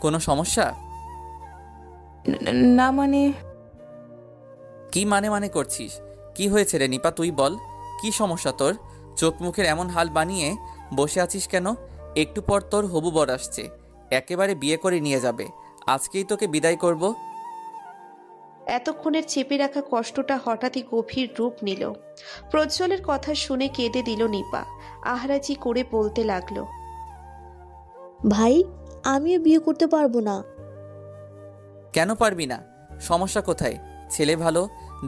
কোনো সমস্যা? না মানে কি মানে করছিস? কি হয়েছে রে নিপা, তুই বল, কি সমস্যা তোর? চোখ মুখের এমন হাল বানিয়ে বসে আছিস কেন? একটু পর তোর হবু বর আসছে, একেবারে বিয়ে করে নিয়ে যাবে। আজকেই তোকে বিদায় করব। এতক্ষণের চেপে রাখা কষ্টটা হঠাৎই গভীর রূপ নিল। প্রজ্জ্বলের কথা শুনে কেঁদে দিল নিপা। আহরাজি করে বলতে লাগলো, ভাই, আমিও বিয়ে করতে পারবো না। কেন পারবি না? সমস্যা কোথায়? ছেলে ভালো,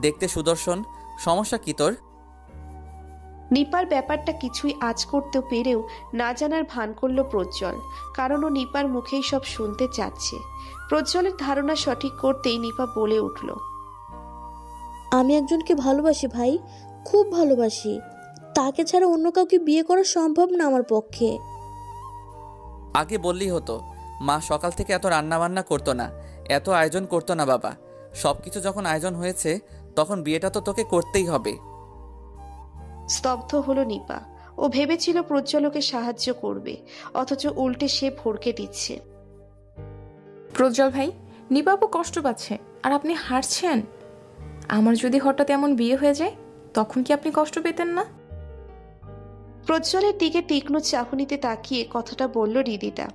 দেখতে সুদর্শন, সমস্যা কি তোর? নিপার ব্যাপারটা কিছুই আজ করতে পেরেও না জানার ভান করল প্রজ্জ্বল, কারণ ও নিপার মুখেই সব শুনতে চাচ্ছে। প্রজ্জ্বলের ধারণা সঠিক করতেই নিপা বলে উঠল, আমি একজনকে ভালোবাসি ভাই, খুব ভালোবাসি। তাকে ছাড়া অন্য কাউকে বিয়ে করা সম্ভব না আমার পক্ষে। আগে বললেই হতো। মা সকাল থেকে এত রান্নাবান্না করতো না, এত আয়োজন করতো না বাবা। সব কিছু যখন আয়োজন হয়েছে তখন বিয়েটা তো তোকে করতেই হবে। স্তব্ধ হলো নিপা। ও ভেবেছিল প্রজ্জ্বলকে সাহায্য করবে, অথচ উল্টে সে ভড়কে দিচ্ছে। প্রজ্জ্বল ভাই, নিপাপু কষ্ট পাচ্ছে আর আপনি হারছেন। আমার যদি হঠাৎ এমন বিয়ে হয়ে যায় তখন কি আপনি কষ্ট পেতেন না? প্রজ্জ্বলের দিকে তীক্ষ্ণ চাহনিতে তাকিয়ে কথাটা বলল রিদিতা।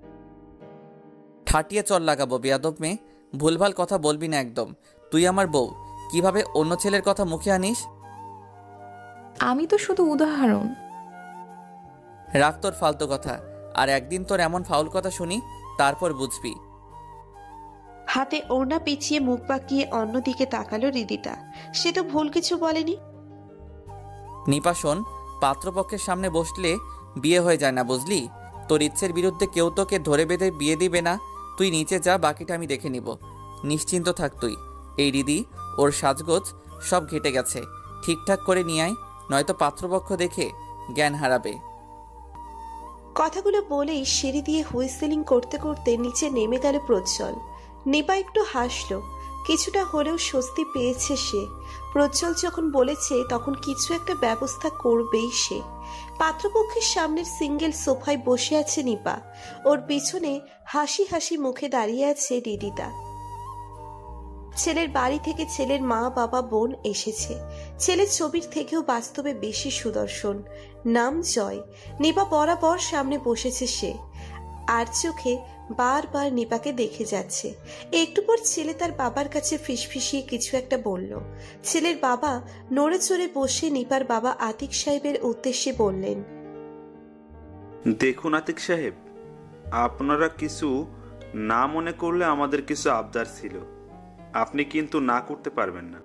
ঠাটিয়ে চল লাগাবো বেয়াদব মেয়ে, ভুলভাল কথা বলবি না একদম। তুই আমার বউ, কিভাবে অন্য ছেলের কথা মুখে আনিস? আমি তো শুধু উদাহরণ। রাখ তোর ফালতু কথা, আর একদিন তোর এমন ফাউল কথা শুনি, তারপর বুঝবি। হাতে ওড়না পিছিয়ে মুখ বাঁকিয়ে অন্যদিকে তাকালো রিদিতা। সে তো ভুল কিছু বলেনি। নিপা শোন, পাত্রপক্ষের সামনে বসলে বিয়ে হয়ে যায় না, বুঝলি? তোর ইচ্ছের বিরুদ্ধে কেউ তোকে ধরে বেঁধে বিয়ে দিবে না। তুই নিচে যা, বাকিটা আমি দেখে নিব। নিশ্চিন্ত থাক তুই। এই রিদি, ওর সাজগোজ সব ঘেটে গেছে, ঠিকঠাক করে নিয়ে আয়, নয়তো পাত্রপক্ষ দেখে জ্ঞান হারাবে। কথাগুলো বলেই সিঁড়ি দিয়ে হুইসেলিং করতে করতে নিচে নেমে গেল প্রজ্জ্বল। নিপা একটু হাসলো, কিছুটা হলেও স্বস্তি পেয়েছে সে। প্রজ্জ্বল যখন বলেছে তখন কিছু একটা ব্যবস্থা করবেই সে। পাত্রপক্ষের সামনের সিঙ্গেল সোফায় বসে আছে নিপা। ওর পিছনে হাসি হাসি মুখে দাঁড়িয়ে আছে রিদিতা। ছেলের বাড়ি থেকে ছেলের মা বাবা বোন এসেছে। ছেলের ছবির থেকেও বাস্তবে বেশি সুদর্শন, নাম জয়। নিপা বরাবর সামনে বসেছে সে, আর চোখে বারবার নিপাকে দেখে যাচ্ছে। একটু পর ছেলে তার বাবার কাছে ফিসফিসিয়ে কিছু একটা বলল। ছেলের বাবা নড়ে চড়ে বসে নিপার বাবা আতিক সাহেবের উদ্দেশ্যে বললেন, দেখুন আতিক সাহেব, আপনারা কিছু না মনে করলে আমাদের কিছু আবদার ছিল, আপনি কিন্তু না করতে পারবেন না।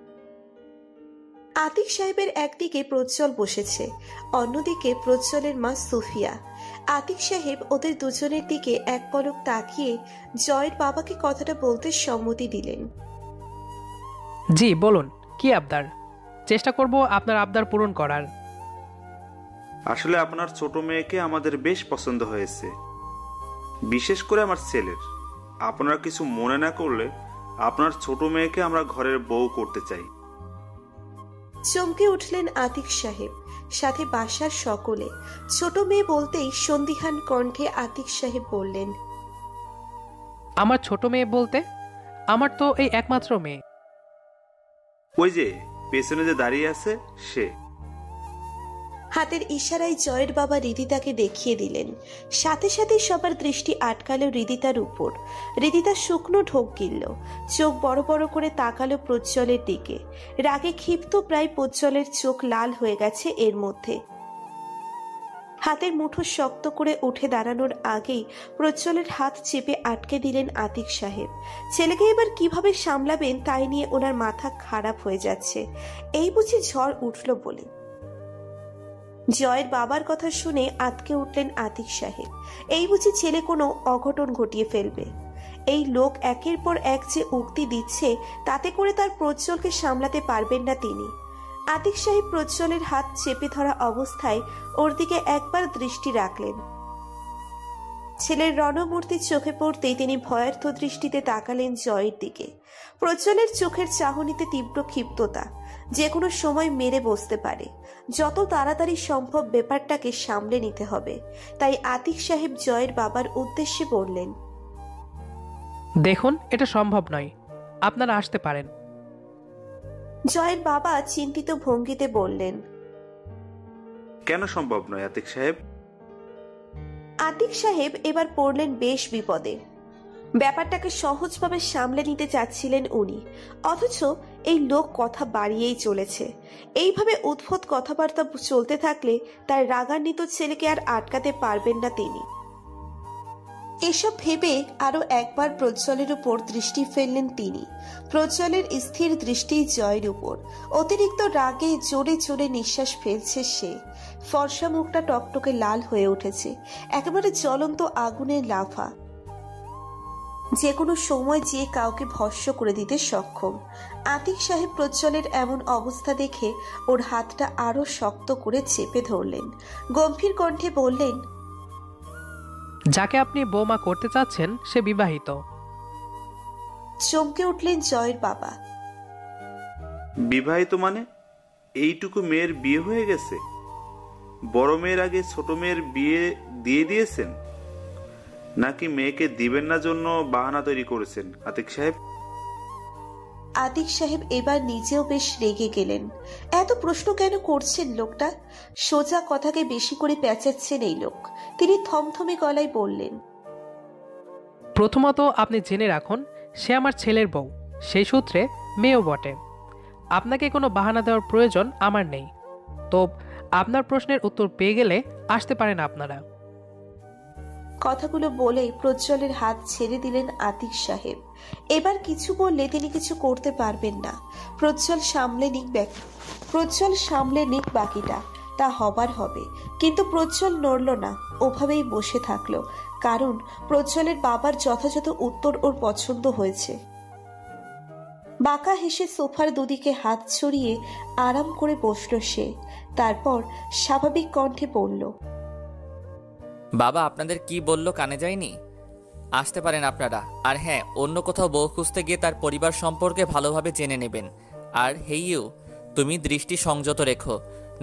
আতিক সাহেবের একদিকে প্রজ্জ্বল বসেছে, অন্যদিকে প্রজ্জ্বলের মা সুফিয়া। আতিক সাহেব ওদের দুজনের দিকে এক পলক তাকিয়ে জয়ের বাবাকে কথাটা বলতে সম্মতি দিলেন। জি বলুন, কি আবদার? চেষ্টা করব আপনার আবদার পূরণ করার। আসলে আপনার ছোট মেয়েকে আমাদের বেশ পছন্দ হয়েছে, বিশেষ করে আমার ছেলের। আপনারা কিছু মনে না করলে আপনার ছোট মেয়েকে আমরা ঘরের বউ করতে চাই। চমকে উঠলেন আতিক সাহেব, সাথে বাসার সকলে। ছোট মেয়ে বলতেই সন্দিহান কণ্ঠে আতিক সাহেব বললেন, আমার ছোট মেয়ে বলতে? আমার তো এই একমাত্র মেয়ে। ওই যে পেছনে যে দাঁড়িয়ে আছে সে। হাতের ইশারায় জয়ের বাবা রিদিতাকে দেখিয়ে দিলেন। সাথে সাথে সবার দৃষ্টি আটকালো রিদিতার উপর। রিদিতা শুকনো ঢোক গিলল, চোখ বড় বড় করে তাকালো প্রজ্জ্বলের দিকে। রাগে ক্ষিপ্ত প্রায় প্রজ্জ্বলের চোখ লাল হয়ে গেছে এর মধ্যে। হাতের মুঠো শক্ত করে উঠে দাঁড়ানোর আগেই প্রজ্জ্বলের হাত চেপে আটকে দিলেন আতিক সাহেব। ছেলেকে এবার কিভাবে সামলাবেন তাই নিয়ে ওনার মাথা খারাপ হয়ে যাচ্ছে। এই বুঝি ঝড় উঠল বলে। জয়ের বাবার কথা শুনে আতকে উঠলেন আতিক সাহেব। এই বুঝি ছেলে কোনো অঘটন ঘটিয়ে ফেলবে। এই লোক একের পর এক যে উক্তি দিচ্ছে, তাতে করে তার প্রজ্জ্বলকে সামলাতে পারবেন না তিনি। আতিক সাহেব প্রজ্জ্বলের হাত চেপে ধরা অবস্থায় ওর দিকে একবার দৃষ্টি রাখলেন। ছেলের রণমূর্তির চোখে পড়তেই তিনি ভয়ার্থ দৃষ্টিতে তাকালেন জয়ের দিকে। প্রজ্জ্বলের চোখের চাহনিতে তীব্র ক্ষিপ্ততা, যে কোনো সময় মেরে বসতে পারে। যত তাড়াতাড়ি সম্ভব ব্যাপারটাকে সামলে নিতে হবে। তাই আতিক সাহেব জয়ের বাবার উদ্দেশ্যে বললেন, দেখুন, এটা সম্ভব নয়, আপনারা আসতে পারেন। জয়ের বাবা চিন্তিত ভঙ্গিতে বললেন, কেন সম্ভব নয় আতিক সাহেব? আতিক সাহেব এবার পড়লেন বেশ বিপদে। ব্যাপারটাকে সহজভাবে সামলে নিতে চাচ্ছিলেন উনি, অথচ এই লোক কথা বাড়িয়েই চলেছে। এইভাবে উদ্ভট কথাবার্তা চলতে থাকলে তার রাগান্বিত ছেলেকে আর আটকাতে পারবেন না তিনি। এসব ভেবে আরো একবার প্রজ্জ্বলের উপর দৃষ্টি ফেললেন তিনি। প্রজ্জ্বলের স্থির দৃষ্টি জয়ের উপর। অতিরিক্ত রাগে জোরে জোরে নিঃশ্বাস ফেলছে সে। ফর্সা মুখটা টকটকে লাল হয়ে উঠেছে, একেবারে জ্বলন্ত আগুনের লাভা, যে কোনো সময় যে কাউকে ভস্ম করে দিতে সক্ষম। আতিক সাহেব প্রজ্জ্বলের এমন অবস্থা দেখে ওর হাতটা আরো শক্ত করে চেপে ধরলেন। গম্ভীর কণ্ঠে বললেন, যাকে আপনি বৌমা করতে চাচ্ছেন সে বিবাহিত। চমকে উঠলেন জয়ের বাবা। বিবাহিত মানে? এইটুকু মেয়ের বিয়ে হয়ে গেছে? বড় মেয়ের আগে ছোট মেয়ের বিয়ে দিয়ে দিয়েছেন, নাকি মেয়েকে দিবেন না জন্য বাহানা তৈরি করেছেন আতিক সাহেব? আতিক সাহেব এবার নিজেও বেশ রেগে গেলেন। এত প্রশ্ন কেন করছেন লোকটা? সোজা কথাকে বেশি করে পেঁচাচ্ছেন এই লোক। তিনি থমথমে গলায় বললেন, প্রথমত আপনি জেনে রাখুন, সে আমার ছেলের বউ, সেই সূত্রে মেয়েও বটে। আপনাকে কোনো বাহানা দেওয়ার প্রয়োজন আমার নেই। তো আপনার প্রশ্নের উত্তর পেয়ে গেলে আসতে পারেন আপনারা। কথাগুলো বলেই প্রজ্জ্বলের হাত ছেড়ে দিলেন আতিক সাহেব। এবার কিছু বললে তিনি কিছু করতে পারবেন না। প্রজ্জ্বল সামলে নিক বাকিটা, তা হবার হবে। কিন্তু প্রজ্জ্বল নড়ল না, ওভাবেই বসে থাকলো। কারণ প্রজ্জ্বলের বাবার যথাযথ উত্তর ওর পছন্দ হয়েছে। বাঁকা হেসে সোফার দুদিকে হাত ছড়িয়ে আরাম করে বসল সে। তারপর স্বাভাবিক কণ্ঠে বলল, বাবা আপনাদের কি বললো কানে যায়নি? আসতে পারেন আপনারা। আর হ্যাঁ, অন্য কোথাও বউ খুঁজতে গিয়ে তার পরিবার সম্পর্কে ভালোভাবে জেনে নেবেন। আর হেইউ, তুমি দৃষ্টি সংযত রেখো,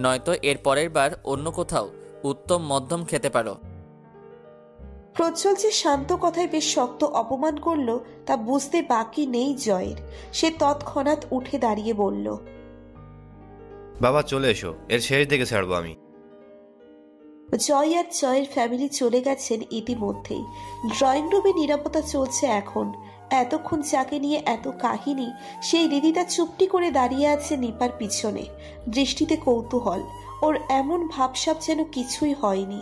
নয়তো এর পরের বার অন্য কোথাও উত্তম মধ্যম খেতে পারো। প্রজ্জ্বল যে শান্ত কথায় বেশ শক্ত অপমান করল তা বুঝতে বাকি নেই জয়ের। সে তৎক্ষণাৎ উঠে দাঁড়িয়ে বলল, বাবা চলে এসো, এর শেষ দিকে ছাড়বো আমি। জয় আর জয়ের ফ্যামিলি চলে গেছেন ইতিমধ্যেই। ড্রয়িং রুমে নিরাপত্তা চলছে এখন। এতক্ষণ যাকে নিয়ে এত কাহিনী, সেই রিদিতা চুপটি করে দাঁড়িয়ে আছে নিপার পিছনে, দৃষ্টিতে কৌতূহল। ওর এমন ভাবসাব যেন কিছুই হয়নি।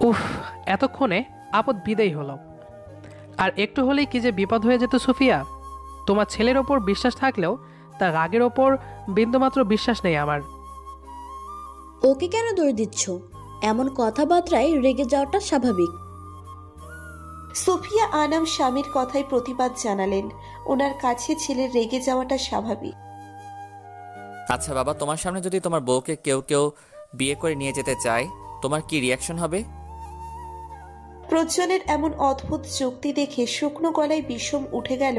উফ, এতক্ষণে আপদ বিদায় হলো। আর একটু হলেই কি যে বিপদ হয়ে যেত সুফিয়া। তোমার ছেলের ওপর বিশ্বাস থাকলেও তার রাগের ওপর বিন্দুমাত্র বিশ্বাস নেই আমার। ওকে কেন দৌড় দিচ্ছ? এমন কথাবার্তায় রেগে যাওয়াটা স্বাভাবিক। সুফিয়া আনাম স্বামীর কথায় প্রতিবাদ জানালেন। ওনার কাছে ছেলের রেগে যাওয়াটা স্বাভাবিক। আচ্ছা বাবা, তোমার সামনে যদি তোমার বউকে কেউ বিয়ে করে নিয়ে যেতে চায়, তোমার কি রিয়াকশন হবে? প্রজ্জ্বলের এমন অদ্ভুত যুক্তি দেখে শুকনো গলায় বিষম উঠে গেল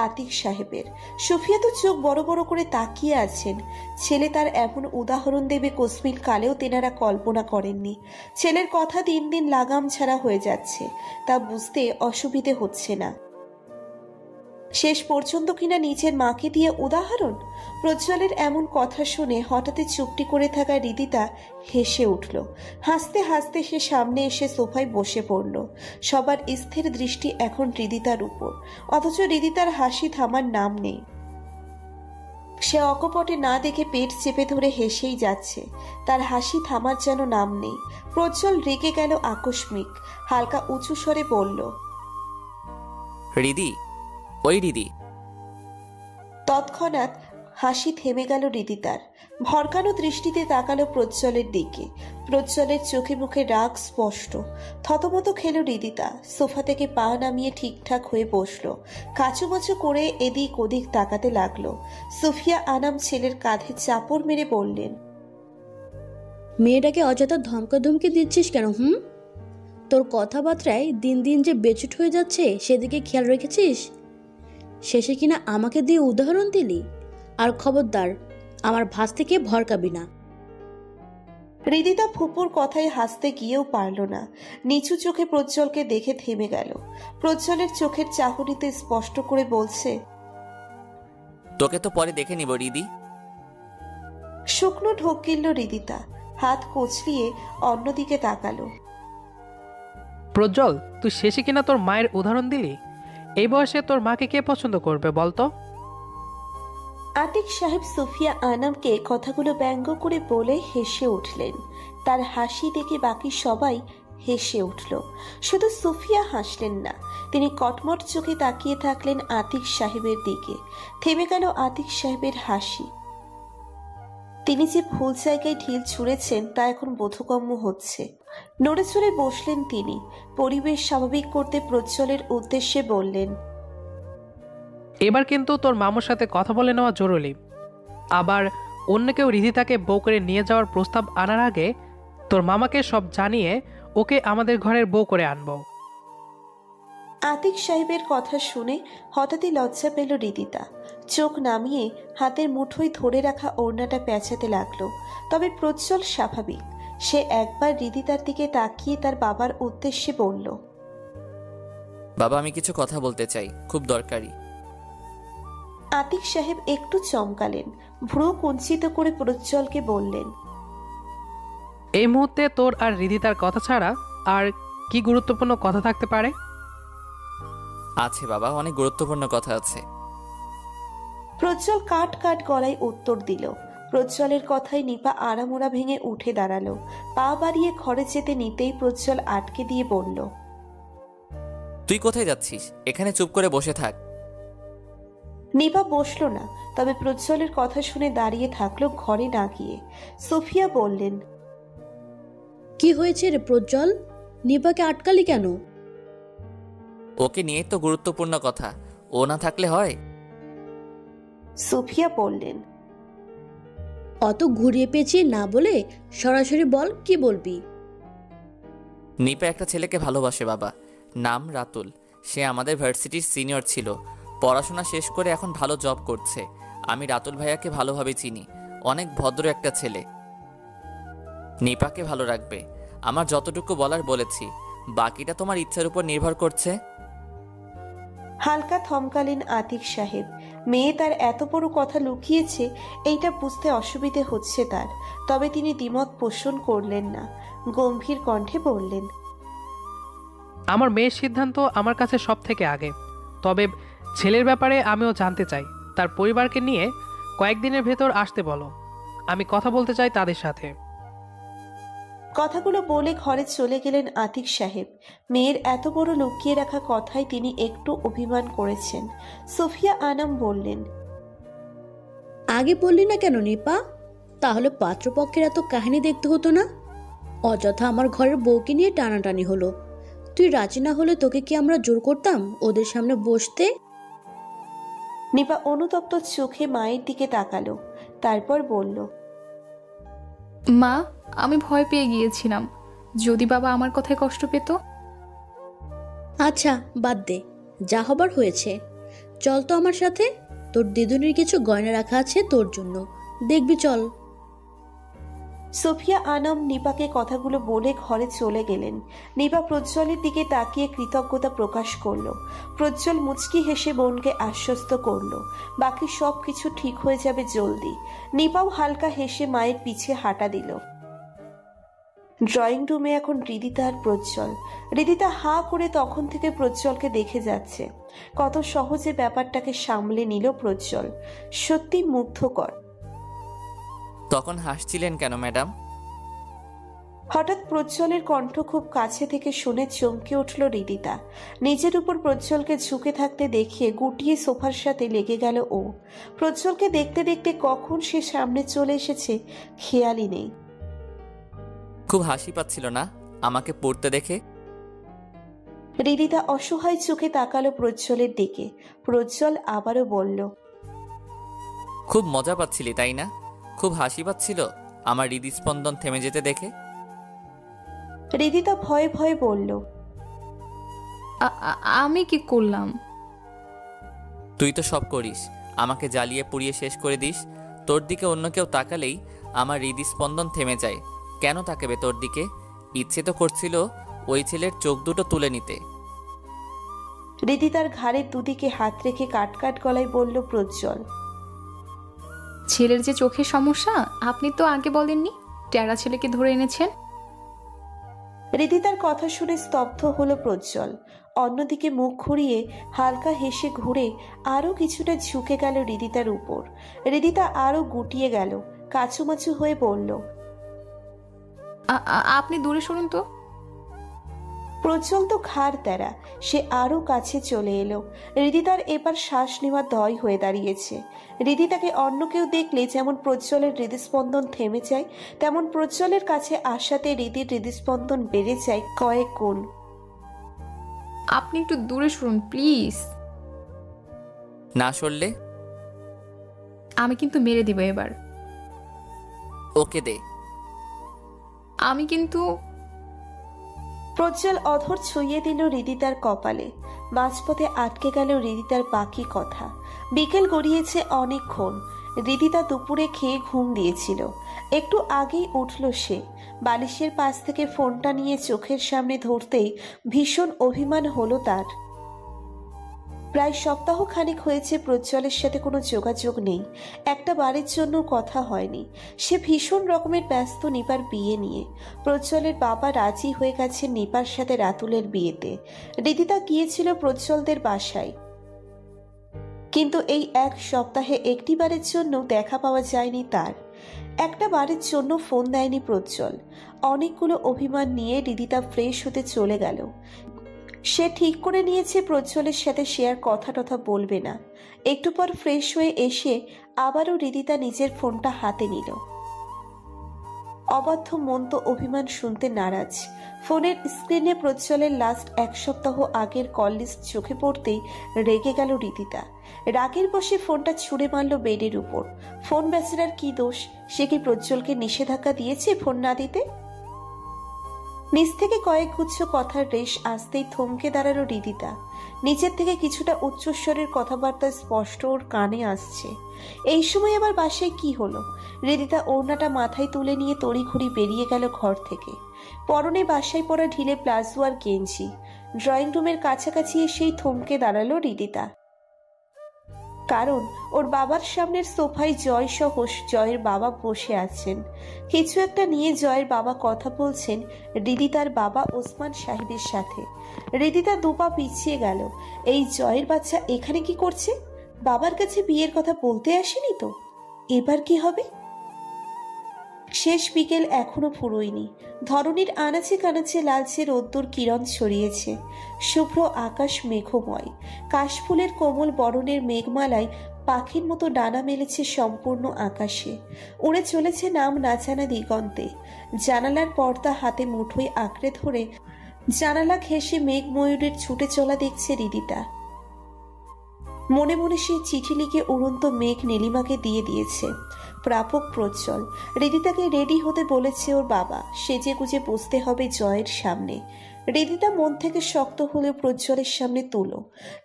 আতিক সাহেবের। সুফিয়া তো চোখ বড় বড় করে তাকিয়ে আছেন। ছেলে তার এমন উদাহরণ দেবে কোসমিন কালেও তেনারা কল্পনা করেননি। ছেলের কথা দিন দিন লাগাম ছাড়া হয়ে যাচ্ছে, তা বুঝতে অসুবিধে হচ্ছে না। শেষ পর্যন্ত কিনা নিজের মাকে দিয়ে উদাহরণ। প্রজ্জ্বলের এমন কথা শুনে হঠাৎই চুপটি করে থাকা রিদিতা হেসে উঠল। হাসতে হাসতে সে সামনে এসে সোফায় বসে পড়ল। সবার স্থির দৃষ্টি এখন রিদিতার উপর, অথচ রিদিতার হাসি থামার নাম নেই। সে অকপটে না দেখে পেট চেপে ধরে হেসেই যাচ্ছে, তার হাসি থামার যেন নাম নেই। প্রজ্জ্বল রেগে গেল আকস্মিক, হালকা উঁচু স্বরে বলল, রিদি, ওই রিদি। তৎক্ষণাৎ হাসি থেমে গেল রিদিতার। ভরকানো দৃষ্টিতে তাকালো প্রজ্জ্বলের দিকে। প্রজ্জ্বলের চোখে মুখে রাগ স্পষ্ট। থতমত খেল রিদিতা। সোফা থেকে পা নামিয়ে ঠিকঠাক হয়ে বসলো। কাচুমাচু করে এদিক ওদিক তাকাতে লাগলো। সুফিয়া আনাম ছেলের কাঁধে চাপড় মেরে বললেন, মেয়েটাকে অযথা ধমকাধমকি দিচ্ছিস কেন? তোর কথাবার্তায় দিন দিন যে বেচুট হয়ে যাচ্ছে সেদিকে খেয়াল রেখেছিস? শেষে কিনা আমাকে দিয়ে উদাহরণ দিলি। আর খবরদার, আমার ভাস থেকে ভরকাবি না। রিদিতা ফুপুর কথায় হাসতে গিয়েও পারল না। নিচু চোখে প্রজ্জ্বলকে দেখে থেমে গেল। প্রজ্জ্বলের চোখের চাহনিতে স্পষ্ট করে বলছে, তোকে তো পরে দেখে নিব রিদি। শুকনো ঢোক গিলল রিদিতা। হাত কচলিয়ে অন্যদিকে তাকালো। প্রজ্জ্বল, তুই শেষে কিনা তোর মায়ের উদাহরণ দিলি। এই বয়সে তোর মাকে কে পছন্দ করবে বলতো? আতিক সাহেব সুফিয়া আনামকে কথাগুলো ব্যঙ্গ করে বলে হেসে উঠলেন। তার হাসি দেখে বাকি সবাই হেসে উঠল। শুধু সুফিয়া হাসলেন না, তিনি কটমট চোখে তাকিয়ে থাকলেন আতিক সাহেবের দিকে। থেমে গেল আতিক সাহেবের হাসি। তিনি যে ভুল জায়গায় ঢিল ছুঁড়েছেন তা এখন বোধগম্য হচ্ছে। নড়ে চড়ে বসলেন তিনি। পরিবেশ স্বাভাবিক করতে প্রজ্জ্বলের উদ্দেশ্যে বললেন, এবার কিন্তু তোর মামুর সাথে কথা বলে নেওয়া জরুরি। আবার অন্য কেউ রিদিতাকে বউ করে নিয়ে যাওয়ার প্রস্তাব আনার আগে তোর মামাকে সব জানিয়ে ওকে আমাদের ঘরের বউ করে আনবো। আতিক সাহেবের কথা শুনে হঠাৎই লজ্জা পেল রিদিতা। চোখ নামিয়ে হাতের মুঠোয় ধরে রাখা ওড়নাটা পেঁচাতে লাগলো। তবে প্রজ্জ্বল স্বাভাবিক। সে একবার রিদিতার দিকে তাকিয়ে তার বাবার উদ্দেশ্যে বলল, বাবা, আমি কিছু কথা বলতে চাই, খুব দরকারি। আতিক সাহেব একটু চমকালেন। ভ্রু কুঞ্চিত করে প্রজ্জ্বলকে বললেন, এই মুহূর্তে তোর আর রিদিতার কথা ছাড়া আর কি গুরুত্বপূর্ণ কথা থাকতে পারে? আছে বাবা, অনেক গুরুত্বপূর্ণ কথা আছে। প্রজ্জ্বল কাট কাট গলায় উত্তর দিল। প্রজ্জ্বলের কথায় নিপা আড়ামোড়া ভেঙে উঠে দাঁড়ালো। পা বাড়িয়ে ঘরে যেতে নিতেই প্রজ্জ্বল আটকে দিয়ে বলল, তুই কোথায় যাচ্ছিস? এখানে চুপ করে বসে থাক। নিপা বসল না, তবে প্রজ্জ্বলের কথা শুনে দাঁড়িয়ে থাকলো ঘরে না গিয়ে। সুফিয়া বললেন, কি হয়েছে রে প্রজ্জ্বল? নিপাকে আটকালি কেন? ওকে নিয়ে তো গুরুত্বপূর্ণ কথা, ও না থাকলে হয়? সুফিয়া বললেন, অত ঘুরিয়ে পেঁচিয়ে না বলে সরাসরি বল, কি বলবি? নিপা একটা ছেলেকে ভালোবাসে বাবা, নাম রাতুল। সে আমাদের ভার্সিটির সিনিয়র ছিল, পড়াশোনা শেষ করে এখন ভালো জব করছে। আমি রাতুল ভাইয়াকে ভালোভাবে চিনি, অনেক ভদ্র একটা ছেলে। নিপাকে ভালো রাখবে, আমার যতটুকু বলার বলেছি, বাকিটা তোমার ইচ্ছার উপর নির্ভর করছে। হালকা থমকালেন আতিক সাহেব। মেয়ে তার এত বড় কথা লুকিয়েছে এইটা বুঝতে অসুবিধে হচ্ছে তার। তবে তিনি দ্বিমত পোষণ করলেন না। গম্ভীর কণ্ঠে বললেন, আমার মেয়ের সিদ্ধান্ত আমার কাছে সব থেকে আগে। তবে ছেলের ব্যাপারে আমিও জানতে চাই। তার পরিবারকে নিয়ে কয়েকদিনের ভেতর আসতে বলো, আমি কথা বলতে চাই তাদের সাথে। কথাগুলো বলে ঘরে চলে গেলেন আতিক সাহেব। মেয়ের এত বড় লুকিয়ে রাখা কথায় তিনি একটু অভিমান করেছেন। সুফিয়া আনাম বললেন, আগে বললি না কেন নিপা? তাহলে পাত্রপক্ষের এত কাহিনী দেখতে হতো না। অযথা আমার ঘরের বউকে নিয়ে টানাটানি হলো। তুই রাজি না হলে তোকে কি আমরা জোর করতাম ওদের সামনে বসতে? নিপা অনুতপ্ত চোখে মায়ের দিকে তাকালো। তারপর বলল, মা, আমি ভয় পেয়ে গিয়েছিলাম যদি বাবা আমার কথায় কষ্ট পেত। আচ্ছা বাদ দে, যা হবার হয়েছে। চল তো আমার সাথে, তোর দিদুনির কিছু গয়না রাখা আছে তোর জন্য, দেখবি চল। সুফিয়া আনাম নিপাকে কথাগুলো বলে ঘরে চলে গেলেন। নিপা প্রজ্জ্বলের দিকে তাকিয়ে কৃতজ্ঞতা প্রকাশ করলো। প্রজ্জ্বল মুচকি হেসে বোনকে আশ্বস্ত করলো, বাকি সব কিছু ঠিক হয়ে যাবে জলদি। নিপাও হালকা হেসে মায়ের পিছে হাঁটা দিল। ড্রয়িং রুমে এখন রিদিতা আর প্রজ্জ্বল। রিদিতা হা করে তখন থেকে প্রজ্জ্বলকে দেখে যাচ্ছে। কত সহজে ব্যাপারটাকে সামলে নিল প্রজ্জ্বল, সত্যি মুগ্ধকর। তখন হাসছিলেন কেন ম্যাডাম? হঠাৎ প্রজ্জ্বলের কণ্ঠ খুব কাছে থেকে শুনে চমকে উঠল রিদিতা। নিজের উপর প্রজ্জ্বলকে ঝুঁকে থাকতে দেখে গুটিয়ে সোফার সাথে লেগে গেল ও। প্রজ্জ্বলকে দেখতে দেখতে কখন সে সামনে চলে এসেছে খেয়ালই নেই। খুব হাসি পাচ্ছিল না আমাকে পড়তে দেখে? রিদিতা অসহায় চোখে তাকালো প্রজ্জ্বলের দিকে। প্রজ্জ্বল আবারও বলল, খুব মজা পাচ্ছিলি তাই না? খুব হাসি পাচ্ছিল আমার হৃদস্পন্দন থেমে যেতে দেখে? রিদিতা ভয়ে ভয়ে বলল, আমি কি করলাম? তুই তো সব করিস, আমাকে জ্বালিয়ে পুড়িয়ে শেষ করে দিস। তোর দিকে অন্য কেউ তাকালেই আমার হৃদস্পন্দন থেমে যায়। কেন তাকাবে তোর দিকে? ইচ্ছে তো করছিল ওই ছেলের চোখ দুটো তুলে নিতে। রিদিতার ঘাড়ের দুদিকে হাত রেখে কাটকাট গলায় বলল প্রজ্জ্বল, ছেলের যে চোখের সমস্যা আপনি তো আগে বলেননি, টেরা ছেলেকে ধরে এনেছেন। রিদিতার কথা শুনে স্তব্ধ হলো প্রজ্জ্বল। অন্যদিকে মুখ ঘুরিয়ে হালকা হেসে ঘুরে আরো কিছুটা ঝুঁকে গেল রিদিতার উপর। রিদিতা আরো গুটিয়ে গেল, কাছুমাছু হয়ে বলল, আপনি দূরে সরুন তো। প্রজ্জ্বল তো ঘাড় তেরা, সে আরো কাছে চলে এলো। রিদিতার এবার শ্বাস নেওয়া দয় হয়ে দাঁড়িয়েছে। রিদিতাকে অন্য কেউ দেখলে যেমন প্রজ্জ্বলের হৃদস্পন্দন থেমে যায়, তেমন প্রজ্জ্বলের কাছে আসাতে রিদির হৃদস্পন্দন বেড়ে যায় কয়েক গুণ। আপনি একটু দূরে সরুন প্লিজ। না সরলে আমি কিন্তু মেরে দিব এবার। ওকে দে। আমি কিন্তু। প্রজ্জ্বল অধর ছুঁয়ে দিল রিদিতার কপালে। মাঝপথে আটকে গেল রিদিতার বাকি কথা। বিকেল গড়িয়েছে অনেকক্ষণ। রিদিতা দুপুরে খেয়ে ঘুম দিয়েছিল। একটু আগেই উঠল সে। বালিশের পাশ থেকে ফোনটা নিয়ে চোখের সামনে ধরতেই ভীষণ অভিমান হলো তার। প্রায় সপ্তাহ খানিক হয়েছে প্রজ্জ্বলের সাথে কোনো যোগাযোগ নেই, একটা বারের জন্য কথা হয়নি। সে ভীষণ রকমের ব্যস্ত নিপার বিয়ে নিয়ে। প্রজ্জ্বলের বাবা রাজি হয়ে গেছে নিপার সাথে রাতুলের বিয়েতে। রিদিতা গিয়েছিল প্রজ্জ্বলদের বাসায়, কিন্তু এই এক সপ্তাহে একটি বারের জন্য দেখা পাওয়া যায়নি তার। একটা বারের জন্য ফোন দেয়নি প্রজ্জ্বল। অনেকগুলো অভিমান নিয়ে রিদিতা ফ্রেশ হতে চলে গেল। সে ঠিক করে নিয়েছে প্রজ্জ্বলের সাথে সে আর কথা টথা বলবে না। একটু পর ফ্রেশ হয়ে এসে আবারও রিদিতা নিজের ফোনটা হাতে নিল। অবাধ্য মন তো অভিমান শুনতে নারাজ। ফোনের স্ক্রিনে প্রজ্জ্বলের লাস্ট এক সপ্তাহ আগের কল লিস্ট চোখে পড়তেই রেগে গেল রিদিতা। রাগের বসে ফোনটা ছুঁড়ে মারল বেডের উপর। ফোন বেচারার কি দোষ? সে কি প্রজ্জ্বলকে নিষেধাজ্ঞা দিয়েছে ফোন না দিতে? নিচ থেকে কয়েক গুচ্ছ কথার রেশ আসতেই থমকে দাঁড়ালো রিদিতা। নিচের থেকে কিছুটা উচ্চস্বরের কথাবার্তা স্পষ্ট ওর কানে আসছে। এই সময় আবার বাসায় কি হলো? রিদিতা ওড়নাটা মাথায় তুলে নিয়ে তড়িঘড়ি বেরিয়ে গেল ঘর থেকে। পরনে বাসায় পরা ঢিলে প্লাজো আর গেঞ্জি। ড্রয়িং রুমের কাছাকাছি এসেই থমকে দাঁড়ালো রিদিতা, কারণ ওর বাবার সামনের সোফায় জয় সহ জয়ের বাবা বসে আছেন। কিছু একটা নিয়ে জয়ের বাবা কথা বলছেন রিদিতার বাবা ওসমান সাহেবের সাথে। রিদিতা দুপা পিছিয়ে গেল। এই জয়ের বাচ্চা এখানে কি করছে? বাবার কাছে বিয়ের কথা বলতে আসেনি তো? এবার কি হবে? শেষ বিকেল এখনো ফুরোয়নি। ধরনীর আনাচে কানাচে লালচে রোদ্দুর কিরণ ছড়িয়েছে। শুভ্র আকাশ মেঘময়। কাশফুলের কোমল বরণের মেঘমালায় পাখির মতো ডানা মেলেছে সম্পূর্ণ আকাশে। উড়ে চলেছে নাম না জানা দিগন্তে। জানালার পর্দা হাতে মুঠোয় আঁকড়ে ধরে জানালা ঘেঁষে মেঘ ময়ূরের ছুটে চলা দেখছে রিদিতা। মনে মনে সে চিঠি লিখে উড়ন্ত মেঘ নীলিমাকে দিয়ে দিয়েছে। প্রাপক প্রজ্জ্বল। রিদিতাকে রেডি হতে বলেছে ওর বাবা। সেজে গুজে বসতে হবে জয়ের সামনে। রিদিতা মন থেকে শক্ত হলেও প্রজ্জ্বলের সামনে তুলো।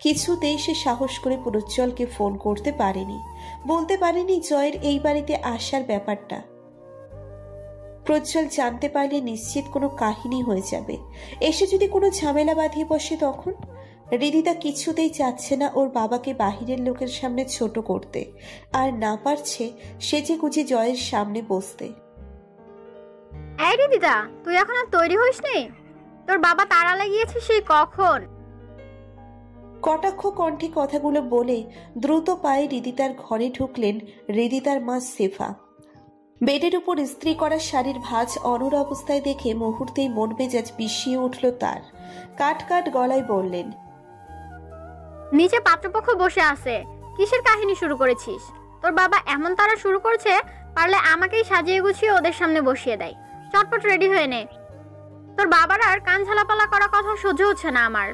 কিছুতেই সে সাহস করে প্রজ্জ্বলকে ফোন করতে পারেনি, বলতে পারেনি জয়ের এই বাড়িতে আসার ব্যাপারটা। প্রজ্জ্বল জানতে পারলে নিশ্চিত কোনো কাহিনী হয়ে যাবে। এসে যদি কোনো ঝামেলা বাঁধিয়ে বসে তখন? রিদিতা কিছুতেই চাচ্ছে না ওর বাবাকে বাহিরের লোকের সামনে ছোট করতে, আর না পারছে সেজে গুজে জয়ের সামনে বসতে। এই রিদিতা, তুই এখন আর তৈরি হইসনি? তোর বাবা তাড়া লাগিয়েছে সেই কখন। কটাক্ষ কণ্ঠে কথাগুলো বলে দ্রুত পায়ে রিদিতার ঘরে ঢুকলেন রিদিতার মা সেফা। বেডের উপর ইস্ত্রি করা শাড়ির ভাঁজ অনড় অবস্থায় দেখে মুহূর্তেই মন মেজাজ বিষিয়ে উঠল তার। কাট কাট গলায় বললেন, নিচে পাত্রপক্ষ বসে আছে, কিসের কাহিনী শুরু করেছিস? তোর বাবা এমন তারা শুরু করছে, পারলে আমাকেই সাজিয়ে গুছিয়ে ওদের সামনে বসিয়ে দেয়। চটপট রেডি হয়ে নে, তোর বাবার আর কান ঝালাপালা করা কথা সহ্য হচ্ছে না আমার।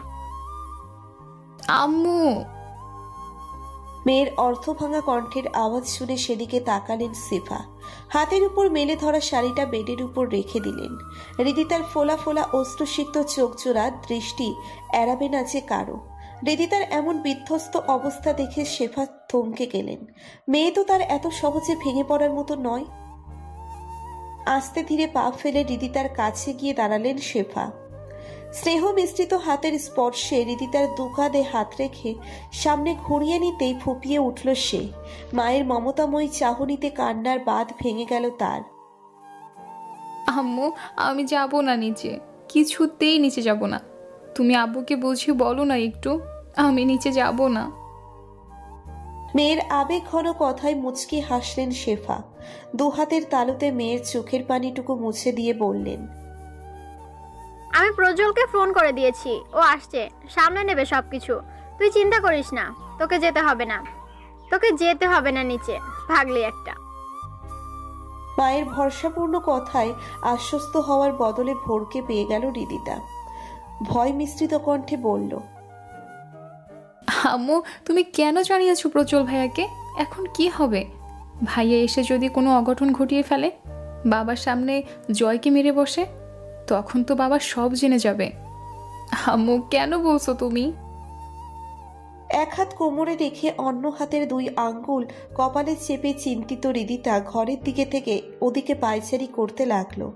আম্মু। মেয়ের অর্থভাঙা কণ্ঠের আওয়াজ শুনে সেদিকে তাকালেন সিফা। হাতের উপর মেলে ধরা শাড়িটা বেডের উপর রেখে দিলেন। হৃদিতার ফোলা ফোলা অশ্রুসিক্ত চোখ জোড়া দৃষ্টি এড়াবে না যে কারো। হৃদিতার এমন বিধ্বস্ত অবস্থা দেখে শেফা থমকে গেলেন। মেয়ে তো তার এত সহজে ভেঙে পড়ার মতো নয়। আস্তে ধীরে পা ফেলে হৃদিতার কাছে গিয়ে দাঁড়ালেন শেফা। স্নেহ মিশ্রিত হাতের স্পর্শে হৃদিতার দুকাঁধে হাত রেখে সামনে ঘুরিয়ে নিতেই ফুপিয়ে উঠল সে। মায়ের মমতাময়ী চাহনিতে কান্নার বাঁধ ভেঙে গেল তার। আম্মু, আমি যাব না নিচে, কিছুতেই নিচে যাব না। তুমি আব্বুকে বুঝিয়ে বলো না একটু, আমি নিচে যাব না। মেয়ের আবেগ ঘন কথায় মুচকি হাসলেন শেফা। দুহাতের তালুতে মেয়ের চোখের পানিটুকু মুছে দিয়ে বললেন, আমি প্রজ্জ্বলকে ফোন করে দিয়েছি, ও আসছে, সামনে নেবে সবকিছু। তুই চিন্তা করিস না, তোকে যেতে হবে না, তোকে যেতে হবে না নিচে, ভাগলি একটা। মায়ের ভরসাপূর্ণ কথায় আশ্বস্ত হওয়ার বদলে ভোরকে পেয়ে গেল হৃদিতা। ভয় মিশ্রিত কণ্ঠে বলল, আম্মু, তুমি কেন জানিয়েছো প্রজ্জ্বল ভাইয়াকে? এখন কি হবে? ভাইয়া এসে যদি কোনো অঘটন ঘটিয়ে ফেলে, বাবার সামনে জয়কে মেরে বসে, তখন তো বাবা সব জেনে যাবে। আম্মু, কেন বলছো তুমি? এক হাত কোমরে রেখে অন্য হাতের দুই আঙ্গুল কপালে চেপে চিন্তিত হৃদিতা ঘরের দিকে থেকে ওদিকে পায়চারি করতে লাগলো।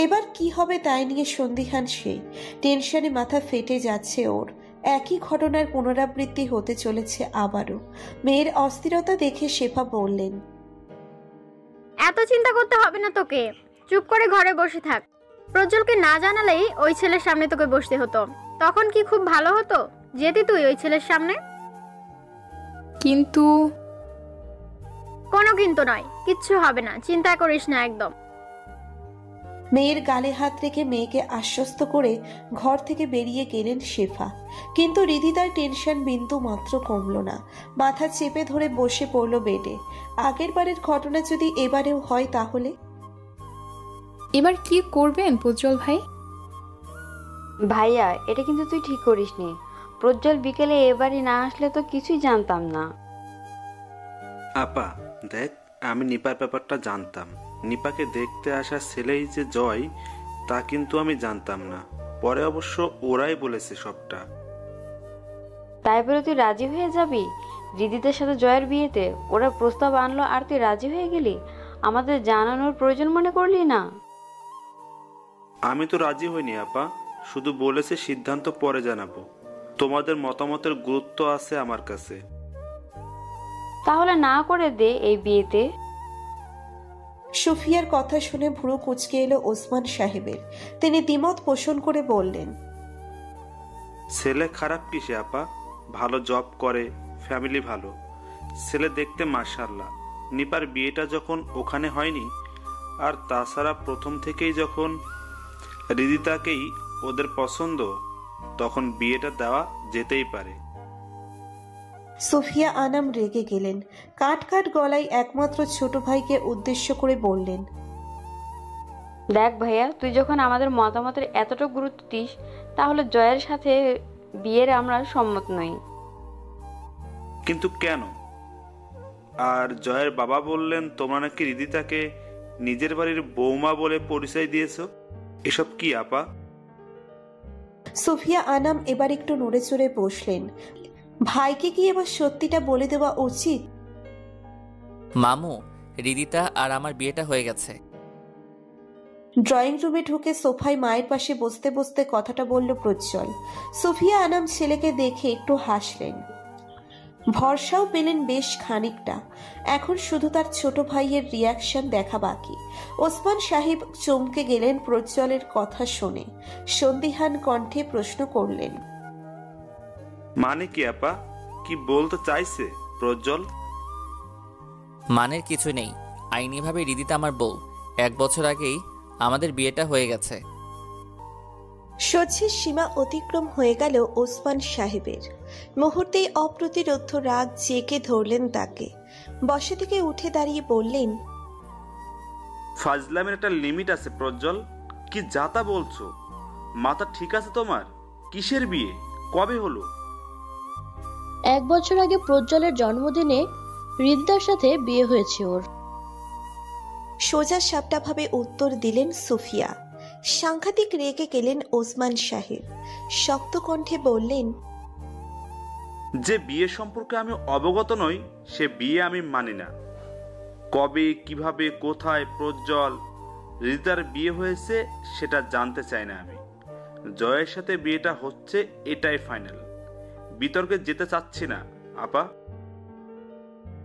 এবার কি হবে তাই নিয়ে সন্দিহান সে। টেনশনে মাথা ফেটে যাচ্ছে ওর। একই ঘটনার পুনরাবৃত্তি হতে চলেছে আবারও। মেয়ের অস্থিরতা দেখে শেফা বললেন, এত চিন্তা করতে হবে না তোকে, চুপ করে ঘরে বসে থাক। প্রজ্জ্বলকে না জানালেই ওই ছেলের সামনে তোকে বসতে হতো, তখন কি খুব ভালো হতো? যেতি তুই ওই ছেলের সামনে। কিন্তু কোনো কিন্তু নয়, কিচ্ছু হবে না, চিন্তা করিস না একদম। মেয়ের গালে হাত রেখে মেয়েকে আশ্বস্ত করে ঘর থেকে বেরিয়ে গেলেন শেফা। কিন্তু হৃদিতার টেনশন বিন্দু মাত্র কমল না। মাথা চেপে ধরে বসে পড়ল বেডে। আগের বারের ঘটনা যদি এবারেও হয় তাহলে? এবার কি করবেন প্রজ্জ্বল ভাই? ভাইয়া, এটা কিন্তু তুই ঠিক করিসনি। প্রজ্জ্বল বিকেলে এবারই না আসলে তো কিছুই জানতাম না। আপা দেখ, আমি নিপার ব্যাপারটা জানতাম। নিপাকে দেখতে আসা ছেলেই যে জয় তা কিন্তু আমি জানতাম না। পরে অবশ্য ওরাই বলেছে সবটা। তাই বলে তুই রাজি হয়ে যাবি দিদিদের সাথে জয়ের বিয়েতে? ওরা প্রস্তাব আনলো আর তুই রাজি হয়ে গেলি? আমাদের জানানোর প্রয়োজন মনে করলি না? আমি তো রাজি হইনি আপা, শুধু বলেছে সিদ্ধান্ত পরে জানাবো। তোমাদের মতামতের গুরুত্ব আছে আমার কাছে। তাহলে না করে দে এই বিয়েতে। সুফিয়ার কথা শুনে ভুরু কুঁচকে এলো ওসমান সাহেবের। তিনি দ্বিমত পোষণ করে বললেন, ছেলে খারাপ কিসে আপা? ভালো জব করে, ফ্যামিলি ভালো, ছেলে দেখতে মাশাআল্লাহ। নিপার বিয়েটা যখন ওখানে হয়নি, আর তাছাড়া প্রথম থেকেই যখন হৃদিতাকেই ওদের পছন্দ, তখন বিয়েটা দেওয়া যেতেই পারে। সুফিয়া আনাম রেগে গেলেন। কাট কাট গলায় একমাত্র ছোট ভাইকে উদ্দেশ্য করে বললেন, দেখ ভাইয়া, তুই যখন আমাদের মতামতের এতটা গুরুত্ব দিস, তাহলে জয়ের সাথে বিয়ের আমরা সম্মত নই। কিন্তু কেন? আর জয়ের বাবা বললেন তোমরা নাকি হৃদিতাকে নিজের বাড়ির বৌমা বলে পরিচয় দিয়েছ। এসব কি আপা? সুফিয়া আনাম এবার একটু নড়ে চড়ে বসলেন। ভাইকে কি এবার সত্যিটা বলে দেওয়া উচিত? মামু, হৃদিতা আর আমার বিয়েটা হয়ে গেছে। ড্রয়িং রুমে ঢুকে সোফায় মায়ের পাশে বসতে বসতে কথাটা বলল প্রজ্জ্বল। সুফিয়া আনাম ছেলেকে দেখে একটু হাসলেন। ভরসাও পেলেন বেশ খানিকটা। এখন শুধু তার ছোট ভাইয়ের রিয়াকশন দেখা বাকি। ওসমান সাহেব চমকে গেলেন প্রজ্জ্বলের কথা শুনে। সন্দিহান কণ্ঠে প্রশ্ন করলেন, মানে কি আপা? কি বলতে চাইছে প্রজ্জ্বল? মানের কিছু নেই, আইনিভাবে রিদিতা আমার বউ। 1 বছর আগেই আমাদের বিয়েটা হয়ে গেছে। সহ্যের সীমা অতিক্রম হয়ে গেল ওসমান সাহেবের। মুহূর্তেই অপ্রতিরোধ্য রাগ জেঁকে ধরলেন তাকে। বসা থেকে উঠে দাঁড়িয়ে বললেন, ফাজলামের একটা লিমিট আছে প্রজ্জ্বল। কি যাতা বলছো? মাথা ঠিক আছে তোমার? কিসের বিয়ে? কবে হলো? 1 বছর আগে প্রজ্জ্বলের জন্মদিনে হৃদিতার সাথে বিয়ে হয়েছে ওর। সোজা সাপটাভাবে উত্তর দিলেন সুফিয়া। সাংঘাতিক রেগে গেলেন ওসমান সাহেব। শক্ত কণ্ঠে বললেন, যে বিয়ে সম্পর্কে আমি অবগত নই সে বিয়ে আমি মানি না। কবে, কিভাবে, কোথায় প্রজ্জ্বল হৃদিতার বিয়ে হয়েছে সেটা জানতে চাই না আমি। জয়ের সাথে বিয়েটা হচ্ছে, এটাই ফাইনাল। বিতর্কে যেতে চাচ্ছি না আপা।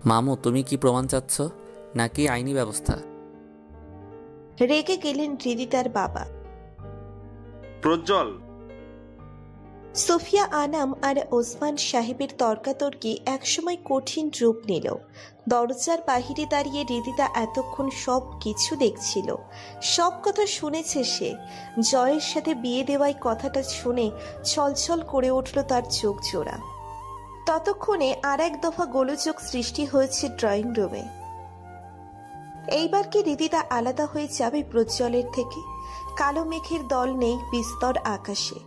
মামু, তুমি কি প্রমাণ চাচ্ছ নাকি আইনি ব্যবস্থা? রেগে গেলেন হৃদিতার বাবা। প্রজ্জ্বল। সুফিয়া আনাম আর ওসমান সাহেবের তর্কাতর্কি একসময় কঠিন রূপ নিল। দরজার বাহিরে দাঁড়িয়ে হৃদিতা এতক্ষণ সব কিছু দেখছিল, সব কথা শুনেছে সে। জয়ের সাথে বিয়ে দেওয়ায় কথাটা শুনে ছলছল করে উঠল তার চোখ জোড়া। ততক্ষণে আর এক দফা গোলযোগ সৃষ্টি হয়েছে ড্রয়িং রুমে। এইবার কি হৃদিতা আলাদা হয়ে যাবে প্রজ্জ্বলের থেকে? কালো মেঘের দল নেই বিস্তর আকাশে,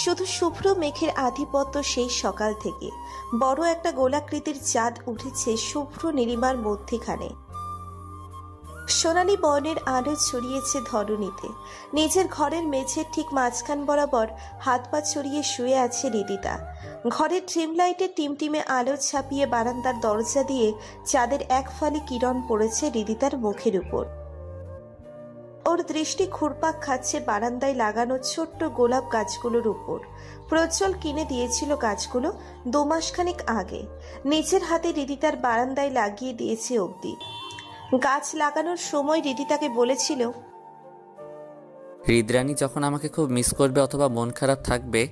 শুধু শুভ্র মেঘের আধিপত্য। সেই সকাল থেকে বড় একটা গোলাকৃতির চাঁদ উঠেছে শুভ্র নীলিমার মধ্যেখানে। সোনালী বর্ণের আলো ছড়িয়েছে ধরণীতে। নিজের ঘরের মেঝের ঠিক মাঝখান বরাবর হাত পা ছড়িয়ে শুয়ে আছে হৃদিতা। ঘরের ড্রিম লাইটের টিমটিমে আলো ছাপিয়ে বারান্দার দরজা দিয়ে চাঁদের এক ফালি কিরণ পড়েছে হৃদিতার মুখের উপর। ওর দৃষ্টি ঘুরপাক খাচ্ছে বারান্দায় লাগানো ছোট্ট গোলাপ গাছগুলোর উপর। প্রজ্জ্বল কিনে দিয়েছিল গাছগুলো 2 মাসখানেক আগে। নিজের হাতে হৃদিতার বারান্দায় লাগিয়ে দিয়েছে অবধি। গাছ লাগানোর সময় হৃদিতাকে বলেছিল, হৃদরানী যখন আমাকে খুব মিস করবে অথবা মন খারাপ থাকবে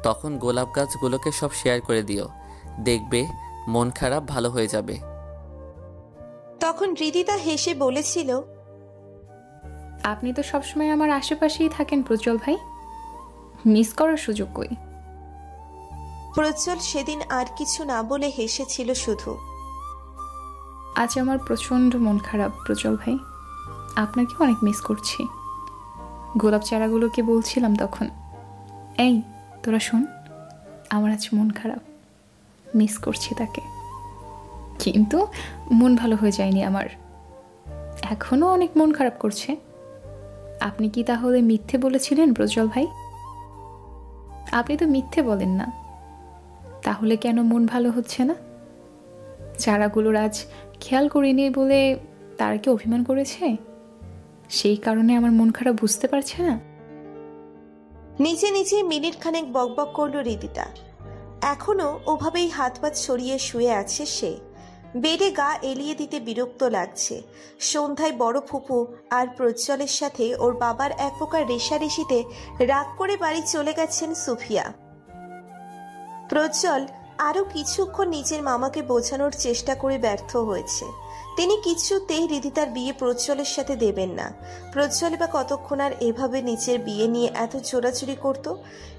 তখন গোলাপ গাছগুলোকে সব শেয়ার করে দিও, দেখবে মন খারাপ ভালো হয়ে যাবে। তখন হৃদিতা হেসে বলেছিল, আপনি তো সবসময় আমার আশেপাশেই থাকেন প্রজ্জ্বল ভাই, মিস করার সুযোগ কই? প্রজ্জ্বল সেদিন আর কিছু না বলে হেসেছিল শুধু। আজ আমার প্রচণ্ড মন খারাপ প্রজ্জ্বল ভাই, আপনাকে অনেক মিস করছি। গোলাপ চারাগুলোকে বলছিলাম তখন, এই তোরা শোন, আমার আজ মন খারাপ, মিস করছি তাকে। কিন্তু মন ভালো হয়ে যায়নি আমার, এখনো অনেক মন খারাপ করছে। আপনি কি তাহলে মিথ্যে বলেছিলেন প্রজ্জ্বল ভাই? আপনি তো মিথ্যে বলেন না, তাহলে কেন মন ভালো হচ্ছে না? চারাগুলোর আজ খেয়াল করিনি বলে তারা কি অভিমান করেছে? সেই কারণে আমার মন খারাপ বুঝতে পারছে না? নিজে নিজে মিনিট খানেক বকবক করলো হৃদিতা। এখনো ওভাবেই হাত পা ছড়িয়ে শুয়ে আছে সে। বেডে গা এলিয়ে দিতে বিরক্ত লাগছে। সন্ধ্যায় বড় ফুপু আর প্রজ্জ্বলের সাথে ওর বাবার এক প্রকার রেশারেশিতে রাগ করে বাড়ি চলে গেছেন সুফিয়া। প্রজ্জ্বল আরো কিছুক্ষণ নিজের মামাকে বোঝানোর চেষ্টা করে ব্যর্থ হয়েছে। তিনি কিছুতেই হৃদিতার বিয়ে প্রজ্জ্বলের সাথে দেবেন না। প্রজ্জ্বল বা কতক্ষণ আর এভাবে নিজের বিয়ে নিয়ে এত চোরাচুরি করত?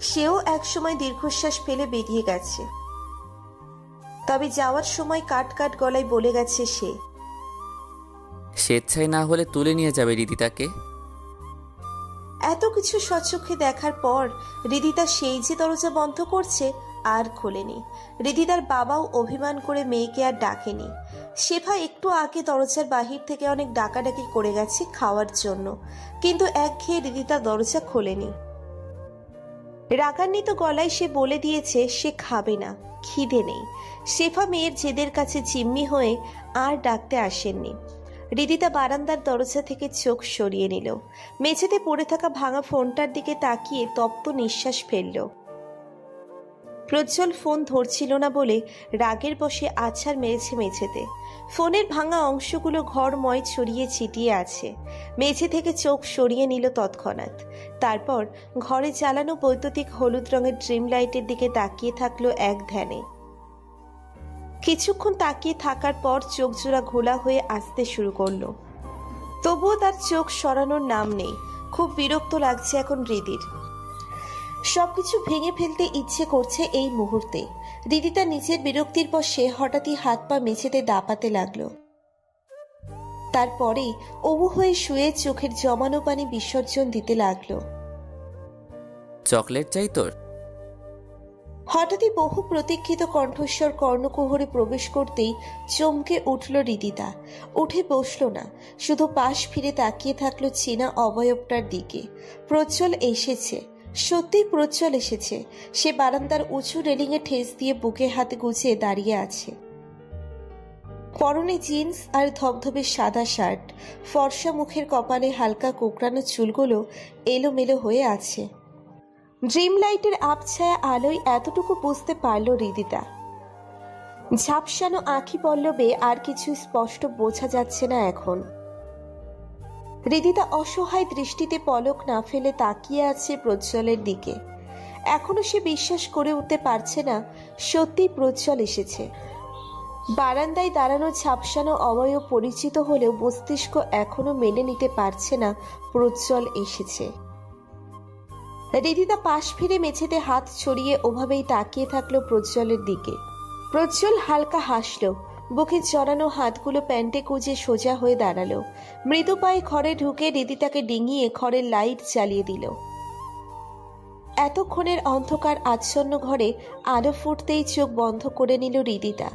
সেও একসময় দীর্ঘশ্বাস ফেলে বেরিয়ে গেছে। তবে যাওয়ার সময় কাট কাট গলায় বলে গেছে সে, স্বেচ্ছায় না হলে তুলে নিয়ে যাবে হৃদিতাকে। এত কিছু স্বচক্ষে দেখার পর হৃদিতা সেই যে দরজা বন্ধ করছে আর খোলেনি। হৃদিতার বাবাও অভিমান করে মেয়েকে আর ডাকেনি। শেফা একটু আগে দরজার বাহির থেকে অনেক ডাকাডাকি করে গেছে খাওয়ার জন্য, কিন্তু একঘেয়ে হৃদিতা দরজা খোলেনি। রাগান্বিত গলায় সে বলে দিয়েছে সে খাবে না, খিদে নেই। শেফা মেয়ের জেদের কাছে জিম্মি হয়ে আর ডাকতে আসেননি। হৃদিতা বারান্দার দরজা থেকে চোখ সরিয়ে নিল। মেঝেতে পড়ে থাকা ভাঙা ফোনটার দিকে তাকিয়ে তপ্ত নিঃশ্বাস ফেলল। প্রজ্জ্বল ফোন ধরছিল না বলে রাগের বশে আছাড় মেরেছে মেঝেতে। ফোনের ভাঙা অংশগুলো ঘরময় ছড়িয়ে ছিটিয়ে আছে। মেঝে থেকে চোখ সরিয়ে নিল তৎক্ষণাৎ। তারপর ঘরে চালানো বৈদ্যুতিক হলুদ রঙের ড্রিম লাইটের দিকে তাকিয়ে থাকলো এক ধ্যানে। কিছুক্ষণ তাকিয়ে থাকার পর চোখ জোড়া ঘোলা হয়ে আসতে শুরু করলো। তবুও তার চোখ সরানোর নাম নেই। খুব বিরক্ত লাগছে এখন হৃদির। সবকিছু ভেঙে ফেলতে ইচ্ছে করছে এই মুহূর্তে। রিদিতা নিজের বিরক্তির বশে হঠাৎই হাত পা মেঝেতে দাপাতে লাগলো। তারপরেই অবু হয়ে শুয়ে চোখের জমানো পানি বিসর্জন দিতে লাগলো। চকলেট চাই তোর? হঠাৎই বহু প্রতীক্ষিত কণ্ঠস্বর কর্ণকুহরে প্রবেশ করতেই চমকে উঠল রিদিতা। উঠে বসল না, শুধু পাশ ফিরে তাকিয়ে থাকলো চেনা অবয়বটার দিকে। প্রজ্জ্বল এসেছে, সত্যিই প্রজ্জ্বল এসেছে। সে বারান্দার উঁচু রেলিংয়ে ঠেস দিয়ে বুকে হাতে গুছিয়ে দাঁড়িয়ে আছে। পরনে জিন্স আর ধবধবে সাদা শার্ট, ফর্সা মুখের কপালে হালকা কোঁকড়ানো চুলগুলো এলোমেলো হয়ে আছে। ড্রিম লাইটের আবছায়া আলোয় এতটুকু বুঝতে পারল হৃদিতা। ঝাপসানো আঁখি পল্লবে আর কিছু স্পষ্ট বোঝা যাচ্ছে না এখন। হৃদিতা অসহায় দৃষ্টিতে পলক না ফেলে তাকিয়ে আছে প্রজ্জ্বলের দিকে। এখনো সে বিশ্বাস করে উঠতে পারছে না সত্যিই প্রজ্জ্বল এসেছে। বারান্দায় দাঁড়ানো ঝাপসানো অবয়ব পরিচিত হলেও মস্তিষ্ক এখনো মেনে নিতে পারছে না প্রজ্জ্বল এসেছে। হৃদিতা পাশ ফিরে মেঝেতে হাত ছড়িয়ে ওভাবেই তাকিয়ে থাকলো প্রজ্জ্বলের দিকে। প্রজ্জ্বল হালকা হাসলো, বুকে জড়ানো হাতগুলো প্যান্টে কুঁজে সোজা হয়ে দাঁড়ালো। মৃদু পায়ে ঘরে ঢুকে হৃদিতাকে ডিঙিয়ে ঘরের লাইট জ্বালিয়ে দিল। এতক্ষণের অন্ধকার আচ্ছন্ন ঘরে আলো ফুটতেই চোখ বন্ধ করে নিল হৃদিতা।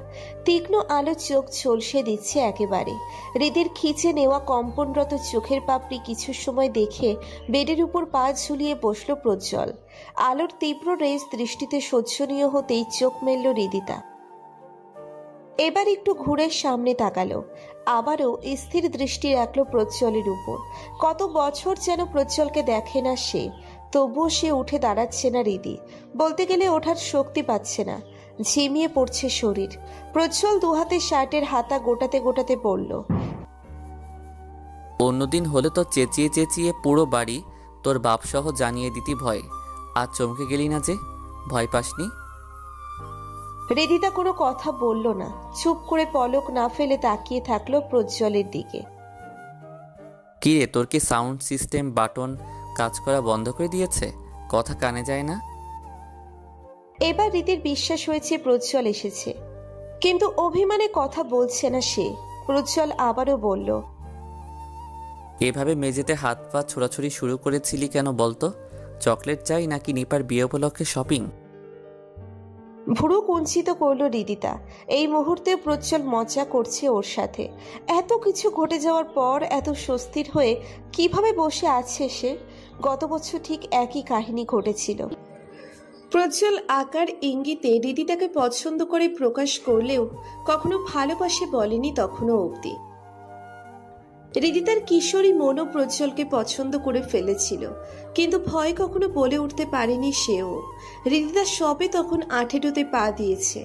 তীক্ষ্ণ আলো চোখ ঝলসে দিচ্ছে একেবারে। হৃদির খিচে নেওয়া কম্পনরত চোখের পাপড়ি কিছু সময় দেখে বেডের উপর পা ঝুলিয়ে বসল প্রজ্জ্বল। আলোর তীব্র রেস দৃষ্টিতে সহ্যনীয় হতেই চোখ মেলল হৃদিতা। এবার একটু ঘুরে সামনে তাকালো, আবারও স্থির দৃষ্টি রাখলো প্রজ্জ্বলের উপর। কত বছর যেন প্রজ্জ্বলকে দেখে না সে, তবুও সে উঠে দাঁড়াচ্ছে না হৃদি। বলতে গেলে ওঠার শক্তি পাচ্ছে না, ঝিমিয়ে পড়ছে শরীর। প্রজ্জ্বল দুহাতে শার্টের হাতা গোটাতে গোটাতে পড়ল। অন্যদিন হলে তো চেঁচিয়ে চেঁচিয়ে পুরো বাড়ি তোর বাপসহ জানিয়ে দিতি ভয়। আর চমকে গেলি না যে? ভয় পাসনি? হৃদিতা কোনো কথা বলল না, চুপ করে পলক না ফেলে তাকিয়ে থাকলো প্রজ্জ্বলের দিকে। কি রে, তোর কি সাউন্ড সিস্টেম বাটন কাজ করা বন্ধ করে দিয়েছে? কথা কানে যায় না? এবার রীতির বিশ্বাস হয়েছে প্রজ্জ্বল এসেছে, কিন্তু অভিমানে কথা বলছে না সে। প্রজ্জ্বল আবারও বলল, এভাবে মেঝেতে হাত পা ছোড়াছুড়ি শুরু করেছিলি কেন বলতো? চকলেট চাই নাকি নিপার বিয়ে উপলক্ষে শপিং? ভুরু কুঞ্চিত করল হৃদিতা। এই মুহূর্তে প্রজ্জ্বল মজা করছে ওর সাথে। এত কিছু ঘটে যাওয়ার পর এত স্বস্তির হয়ে কিভাবে বসে আছে সে? গত বছর ঠিক একই কাহিনী ঘটেছিল। প্রজ্জ্বল আকার ইঙ্গিতে হৃদিতাকে পছন্দ করে প্রকাশ করলেও কখনো ভালোবাসে বলেনি তখনও অবধি। হৃদিতার কিশোরী মনও প্রজ্জ্বলকে পছন্দ করে ফেলেছিল, কিন্তু ভয় কখনো বলে উঠতে পারেনি সেও। হৃদিতা সবে তখন 18তে পা দিয়েছে।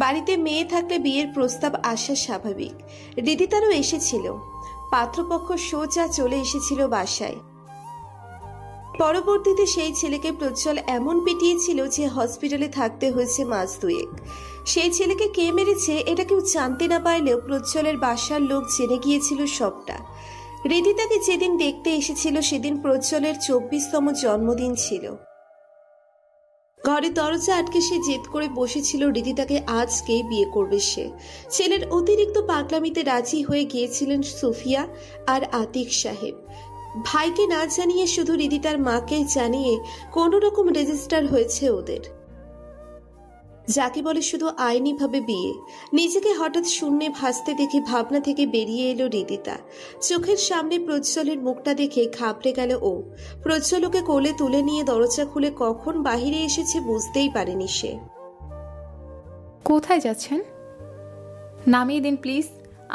বাড়িতে মেয়ে থাকলে বিয়ের প্রস্তাব আসা স্বাভাবিক। হৃদিতারও এসেছিল। পাত্রপক্ষ সোজা চলে এসেছিল বাসায়। পরবর্তীতে সেই ছেলেকে প্রজ্জ্বল এমন পিটিয়েছিল যে হসপিটালে থাকতে হয়েছে মাস দুয়েক। সেই ছেলেকে কে মেরেছে এটা কেউ জানতে না পারলেও প্রজ্জ্বলের বাসার লোক জেনে গিয়েছিল সবটা। হৃদিতাকে যেদিন দেখতে এসেছিল সেদিন প্রজ্জ্বলের 24তম জন্মদিন ছিল। ঘরে দরজা আটকে সে জেদ করে বসেছিল হৃদিতাকে আজকেই বিয়ে করবে সে। ছেলের অতিরিক্ত পাগলামিতে রাজি হয়ে গিয়েছিলেন সুফিয়া আর আতিক সাহেব। ভাইকে না জানিয়ে শুধু হৃদিতার মাকে জানিয়ে কোনো রকম রেজিস্টার হয়েছে ওদের, যাকে বলে শুধু আইনিভাবে বিয়ে। নিজেকে হঠাৎ শূন্যে ভাসতে দেখে ভাবনা থেকে বেরিয়ে এলো হৃদিতা। চোখের সামনে প্রজ্জ্বলের মুখটা দেখে ঘাবড়ে গেল ও। প্রজ্জ্বলকে কোলে তুলে নিয়ে দরজা খুলে কখন বাহিরে এসেছে বুঝতেই পারেনি সে। কোথায় যাচ্ছেন? নামিয়ে দিন প্লিজ,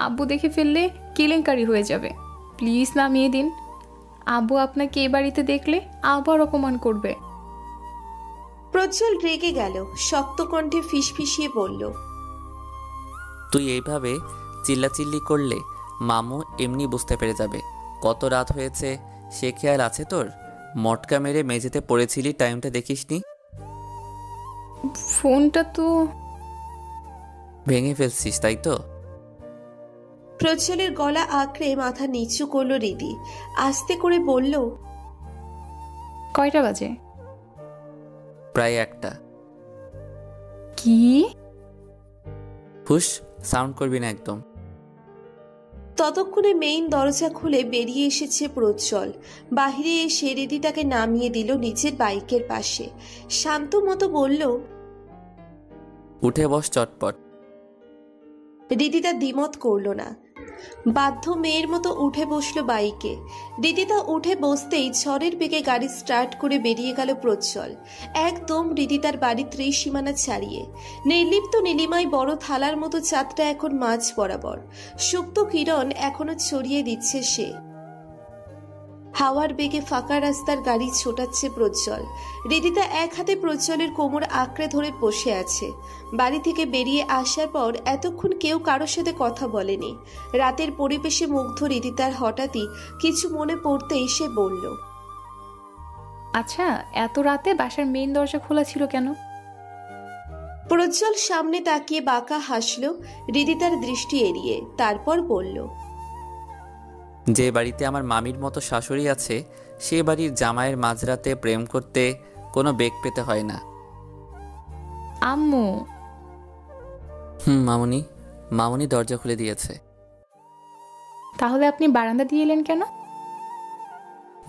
আব্বু দেখে ফেললে কেলেঙ্কারি হয়ে যাবে। প্লিজ নামিয়ে দিন, আব্বু আপনাকে এ বাড়িতে দেখলে আবার অপমান করবে। প্রজ্জ্বল রেগে গেল, শক্ত কণ্ঠে ফিসফিসিয়ে বলল, তুই এইভাবে চিল্লাচিল্লি করলে মামু এমনি বুঝতে পেরে যাবে কত রাত হয়েছে। সে খেয়াল আছে তোর? মটকা মেরে মেঝেতে পড়েছিলি, টাইমটা দেখিসনি? ফোনটা তো ভেঙে ফেলছিস তাই তো? প্রজ্জ্বলের গলা আঁকড়ে মাথা নিচু করল রিদি। আস্তে করে বলল, কয়টা বাজে? প্রায় 1টা। কি? হুশ, সাউন্ড করবি না একদম। ততক্ষণে মেইন দরজা খুলে বেরিয়ে এসেছে প্রজ্জ্বল। বাহিরে এসে রিদিতাকে নামিয়ে দিল নিজের বাইকের পাশে। শান্ত মতো বলল, উঠে বস চটপট। রিদিতা দ্বিমত করল না, বাধ্য মেয়ের মতো উঠে বসলো বাইকে। রিদিতা উঠে বসতেই ঝড়ের বেগে গাড়ি স্টার্ট করে বেরিয়ে গেল প্রজ্জ্বল। একদম রিদিতার বাড়ির ত্রিসীমানা ছাড়িয়ে। নির্লিপ্ত নীলিমায় বড় থালার মতো চাঁদটা এখন মাঝ বরাবর, সুপ্ত কিরণ এখনো ছড়িয়ে দিচ্ছে সে। হাওয়ার বেগে ফাঁকা রাস্তার গাড়ি ছোটাচ্ছে প্রজ্জ্বল। রিদিতা এক হাতে প্রজ্জ্বলের কোমর আঁকড়ে ধরে বসে আছে। বাড়ি থেকে বেরিয়ে আসার পর এতক্ষণ কেউ কারোর সাথে কথা বলেনি। রাতের পরিবেশে মুগ্ধ রিদিতার হঠাৎই কিছু মনে পড়তেই সে বলল, আচ্ছা, এত রাতে বাসার মেইন দরজা খোলা ছিল কেন? প্রজ্জ্বল সামনে তাকিয়ে বাঁকা হাসল রিদিতার দৃষ্টি এড়িয়ে। তারপর বলল, যে বাড়িতে আমার মামির মতো শাশুড়ি আছে, সে বাড়ির জামাইয়ের মাঝরাতে প্রেম করতে কোনো বেগ পেতে হয় না। আম্মু। মামুনি দরজা খুলে দিয়েছে। তাহলে আপনি বারান্দা দিয়ে এলেন কেন?